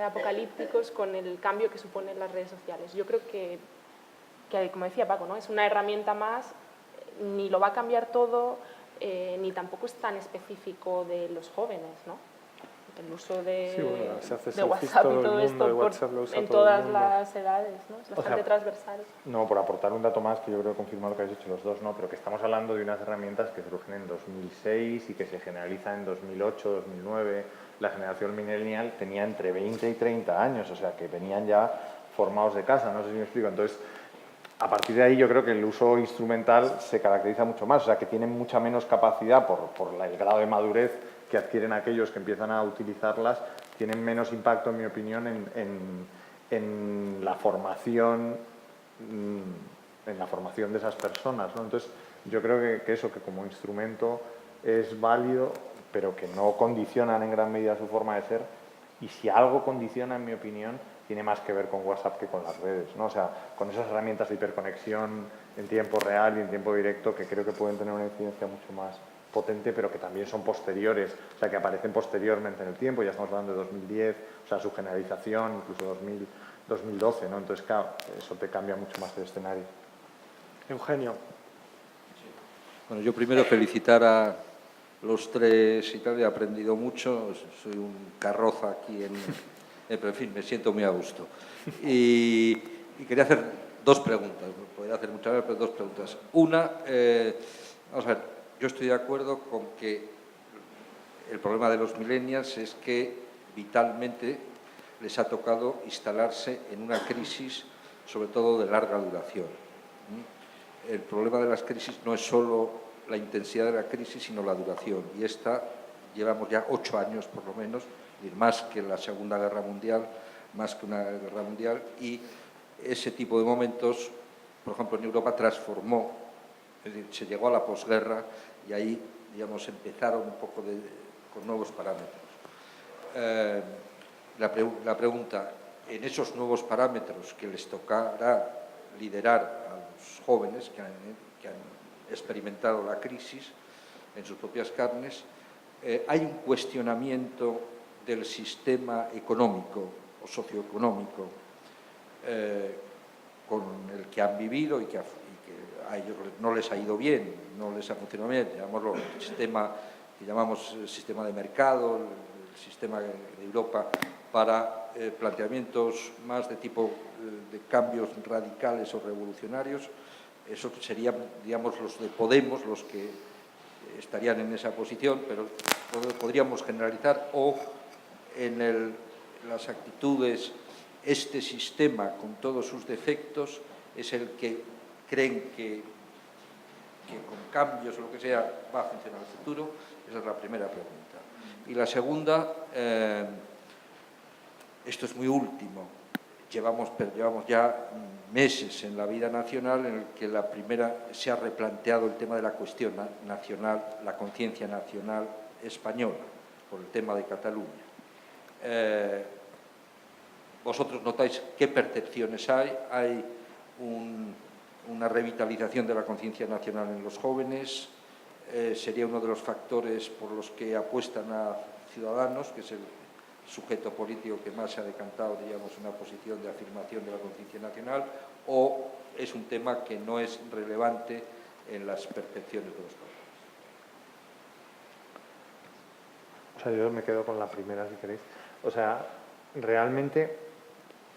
apocalípticos con el cambio que suponen las redes sociales. Yo creo que como decía Paco, ¿no? Es una herramienta más, ni lo va a cambiar todo, ni tampoco es tan específico de los jóvenes, ¿no? El uso de WhatsApp y todo esto en todas las edades, ¿no? Es bastante transversal. No, por aportar un dato más que yo creo que confirma lo que habéis dicho los dos, ¿no? Pero que estamos hablando de unas herramientas que surgen en 2006 y que se generalizan en 2008, 2009. La generación millennial tenía entre 20 y 30 años, o sea, que venían ya formados de casa, no sé si me explico. Entonces, a partir de ahí yo creo que el uso instrumental se caracteriza mucho más, o sea, que tienen mucha menos capacidad por el grado de madurez que adquieren aquellos que empiezan a utilizarlas, tienen menos impacto, en mi opinión, en la formación de esas personas, ¿no? Entonces, yo creo que eso, que como instrumento es válido, pero que no condicionan en gran medida su forma de ser, y si algo condiciona, en mi opinión, tiene más que ver con WhatsApp que con las redes, ¿no? O sea, con esas herramientas de hiperconexión en tiempo real y en tiempo directo que creo que pueden tener una incidencia mucho más potente, pero que también son posteriores, o sea, que aparecen posteriormente en el tiempo, ya estamos hablando de 2010, o sea, su generalización, incluso 2012, ¿no? Entonces, claro, eso te cambia mucho más el escenario. Eugenio. Bueno, yo primero felicitar a los tres y tal, he aprendido mucho, soy un carroza aquí pero en fin, me siento muy a gusto. Y quería hacer dos preguntas, podría hacer muchas veces, pero dos preguntas. Una, vamos a ver, yo estoy de acuerdo con que el problema de los millennials es que vitalmente les ha tocado instalarse en una crisis, sobre todo de larga duración. El problema de las crisis no es solo la intensidad de la crisis, sino la duración. Y esta, llevamos ya 8 años por lo menos, más que la Segunda Guerra Mundial, más que una guerra mundial, y ese tipo de momentos, por ejemplo, en Europa transformó, es decir, se llegó a la posguerra y ahí, digamos, empezaron un poco con nuevos parámetros. La pregunta, en esos nuevos parámetros que les tocará liderar a los jóvenes que han experimentado la crisis en sus propias carnes, hay un cuestionamiento del sistema económico o socioeconómico con el que han vivido y que a ellos no les ha ido bien, no les ha funcionado bien, llamémoslo el sistema que llamamos el sistema de mercado, el sistema de Europa para planteamientos más de tipo de cambios radicales o revolucionarios. Eso serían, digamos, los de Podemos los que estarían en esa posición, pero podríamos generalizar, o en las actitudes, este sistema con todos sus defectos es el que creen que con cambios o lo que sea va a funcionar el futuro. Esa es la primera pregunta. Y la segunda, esto es muy último, llevamos ya meses en la vida nacional en el que la primera se ha replanteado el tema de la cuestión nacional, la conciencia nacional española, por el tema de Cataluña. Vosotros notáis qué percepciones hay una revitalización de la conciencia nacional en los jóvenes, sería uno de los factores por los que apuestan a Ciudadanos, que es el sujeto político que más se ha decantado, digamos, una posición de afirmación de la conciencia nacional, o es un tema que no es relevante en las percepciones de los jóvenes. O sea, yo me quedo con la primera, si queréis. O sea, realmente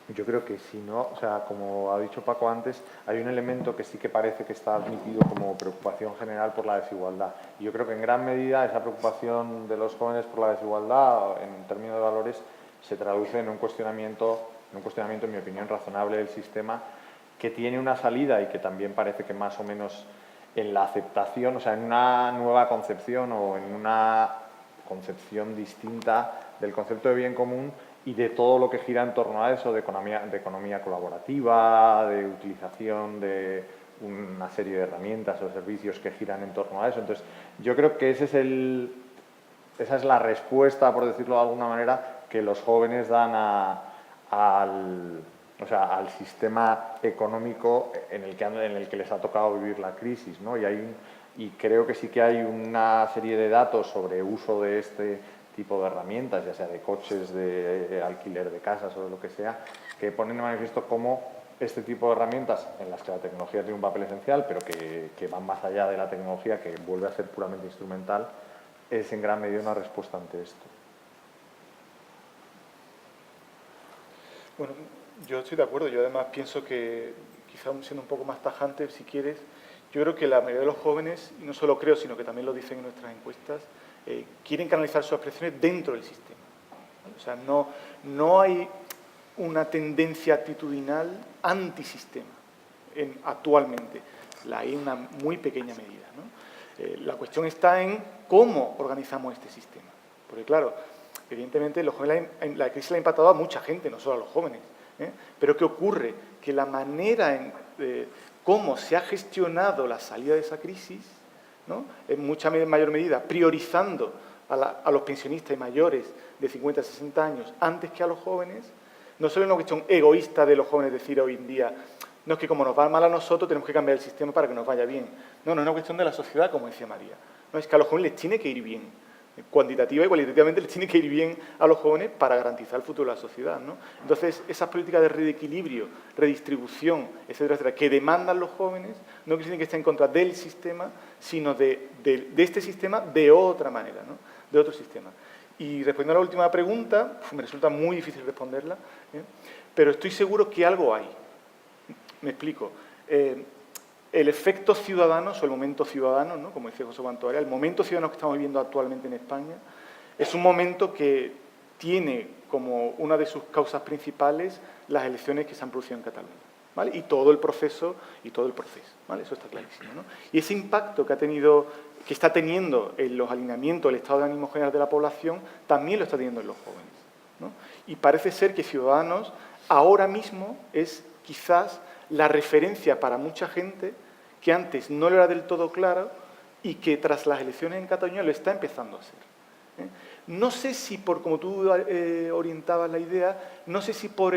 yo creo que si no, o sea, como ha dicho Paco antes, hay un elemento que sí que parece que está admitido como preocupación general por la desigualdad. Y yo creo que en gran medida esa preocupación de los jóvenes por la desigualdad, en términos de valores, se traduce en un cuestionamiento, en mi opinión, razonable del sistema, que tiene una salida y que también parece que más o menos en la aceptación, o sea, en una nueva concepción o en una concepción distinta del concepto de bien común y de todo lo que gira en torno a eso, de economía colaborativa, de utilización de una serie de herramientas o servicios que giran en torno a eso. Entonces, yo creo que esa es la respuesta, por decirlo de alguna manera, que los jóvenes dan al sistema económico en el que les ha tocado vivir la crisis, ¿no? Y creo que sí que hay una serie de datos sobre uso de este tipo de herramientas, ya sea de coches, de alquiler de casas o de lo que sea, que ponen de manifiesto cómo este tipo de herramientas, en las que la tecnología tiene un papel esencial, pero que van más allá de la tecnología, que vuelve a ser puramente instrumental, es en gran medida una respuesta ante esto. Bueno, yo estoy de acuerdo. Yo además pienso que, quizá siendo un poco más tajante, si quieres, yo creo que la mayoría de los jóvenes, y no solo creo, sino que también lo dicen en nuestras encuestas, quieren canalizar sus expresiones dentro del sistema. O sea, no hay una tendencia actitudinal antisistema actualmente. La hay en una muy pequeña medida, ¿no? La cuestión está en cómo organizamos este sistema. Porque, claro, evidentemente los jóvenes, la crisis le ha impactado a mucha gente, no solo a los jóvenes. Pero ¿qué ocurre? Que la manera en cómo se ha gestionado la salida de esa crisis, ¿no?, en mucha mayor medida priorizando a los pensionistas y mayores de 50 a 60 años antes que a los jóvenes, no solo es una cuestión egoísta de los jóvenes decir hoy en día, no es que como nos va mal a nosotros tenemos que cambiar el sistema para que nos vaya bien. No, es una cuestión de la sociedad, como decía María. No, es que a los jóvenes les tiene que ir bien. Cuantitativa y cualitativamente les tiene que ir bien a los jóvenes para garantizar el futuro de la sociedad, ¿no? Entonces, esas políticas de reequilibrio, redistribución, etcétera, etcétera, que demandan los jóvenes, no quiere decir que estén en contra del sistema, sino de este sistema de otra manera, ¿no?, de otro sistema. Y respondiendo a la última pregunta, me resulta muy difícil responderla, pero estoy seguro que algo hay. Me explico. El efecto Ciudadanos o el momento Ciudadanos, ¿no?, como decía José Juan Toarea, el momento Ciudadanos que estamos viviendo actualmente en España es un momento que tiene como una de sus causas principales las elecciones que se han producido en Cataluña, ¿vale? Y todo el proceso, ¿vale? Eso está clarísimo, ¿no? Y ese impacto que está teniendo en los alineamientos, el estado de ánimo general de la población, también lo está teniendo en los jóvenes, ¿no? Y parece ser que Ciudadanos ahora mismo es quizás la referencia para mucha gente que antes no lo era del todo claro y que tras las elecciones en Cataluña lo está empezando a hacer. No sé si como tú orientabas la idea, no sé si por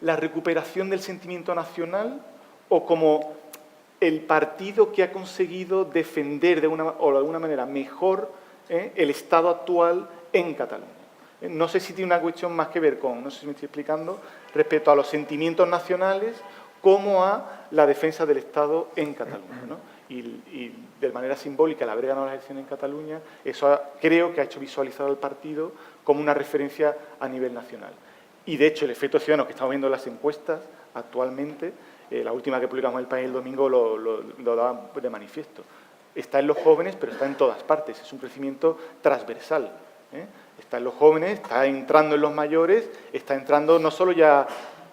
la recuperación del sentimiento nacional o como el partido que ha conseguido defender de alguna manera mejor el estado actual en Cataluña. No sé si tiene una cuestión más que ver con, no sé si me estoy explicando, respecto a los sentimientos nacionales como a la defensa del Estado en Cataluña, ¿no? Y de manera simbólica, el haber ganado las elecciones en Cataluña, eso creo que ha hecho visualizar al partido como una referencia a nivel nacional. Y, de hecho, el efecto ciudadano que estamos viendo en las encuestas actualmente, la última que publicamos en El País el domingo lo daba de manifiesto. Está en los jóvenes, pero está en todas partes. Es un crecimiento transversal. Está en los jóvenes, está entrando en los mayores, está entrando no solo ya...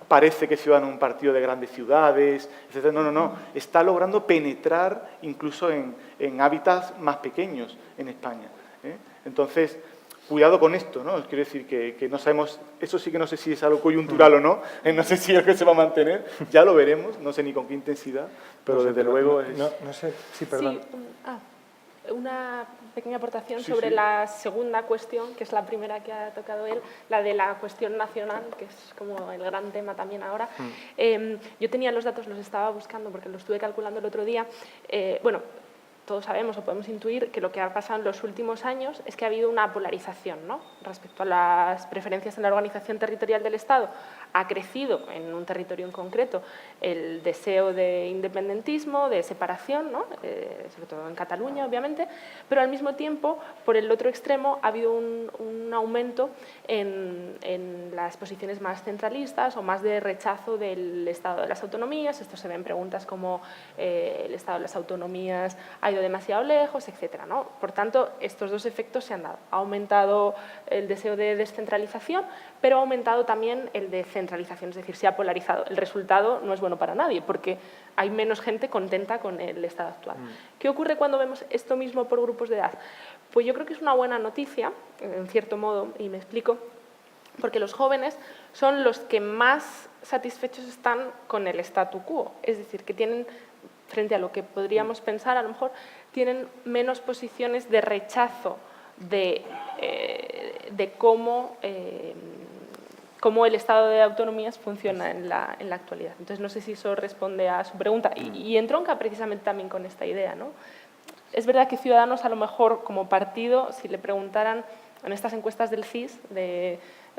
Parece que Ciudadanos es un partido de grandes ciudades, etc. No. Está logrando penetrar incluso en hábitats más pequeños en España. Entonces, cuidado con esto, ¿no? Quiero decir que no sabemos, eso sí que no sé si es algo coyuntural o no, no sé si es que se va a mantener, ya lo veremos, no sé ni con qué intensidad, pero desde luego es... No sé, sí, perdón. Sí, una pequeña aportación sobre la segunda cuestión, que es la primera que ha tocado él, la de la cuestión nacional, que es como el gran tema también ahora. Yo tenía los datos, los estaba buscando porque los estuve calculando el otro día. Bueno, todos sabemos o podemos intuir que lo que ha pasado en los últimos años es que ha habido una polarización, ¿no?, respecto a las preferencias en la organización territorial del Estado. Ha crecido en un territorio en concreto el deseo de independentismo, de separación, ¿no?, sobre todo en Cataluña, obviamente, pero al mismo tiempo, por el otro extremo, ha habido un aumento en las posiciones más centralistas o más de rechazo del Estado de las autonomías. Esto se ve en preguntas como el Estado de las autonomías ha ido demasiado lejos, etcétera, ¿no? Por tanto, estos dos efectos se han dado. Ha aumentado el deseo de descentralización, pero ha aumentado también el de centralización, es decir, se ha polarizado. El resultado no es bueno para nadie, porque hay menos gente contenta con el estado actual. ¿Qué ocurre cuando vemos esto mismo por grupos de edad? Pues yo creo que es una buena noticia, en cierto modo, y me explico, porque los jóvenes son los que más satisfechos están con el statu quo, es decir, que tienen, frente a lo que podríamos pensar, a lo mejor, tienen menos posiciones de rechazo de cómo el estado de autonomías funciona en la actualidad. Entonces, no sé si eso responde a su pregunta y entronca precisamente también con esta idea, ¿no? Es verdad que Ciudadanos, a lo mejor, como partido, si le preguntaran en estas encuestas del CIS, de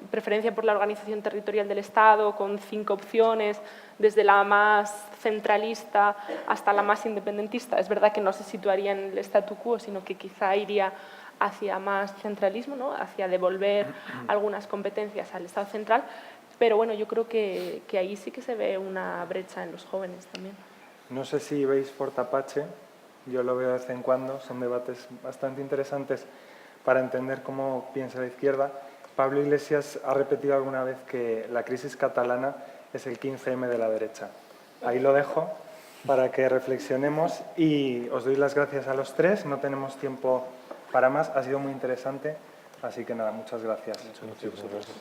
preferencia por la organización territorial del Estado, con 5 opciones, desde la más centralista hasta la más independentista, es verdad que no se situaría en el statu quo, sino que quizá iría hacia más centralismo, ¿no? Hacia devolver algunas competencias al Estado central, pero bueno, yo creo que ahí sí que se ve una brecha en los jóvenes también. No sé si veis Fort Apache, yo lo veo de vez en cuando, son debates bastante interesantes para entender cómo piensa la izquierda. Pablo Iglesias ha repetido alguna vez que la crisis catalana es el 15M de la derecha. Ahí lo dejo para que reflexionemos y os doy las gracias a los tres. No tenemos tiempo para más, ha sido muy interesante, así que nada, muchas gracias. Muchas gracias.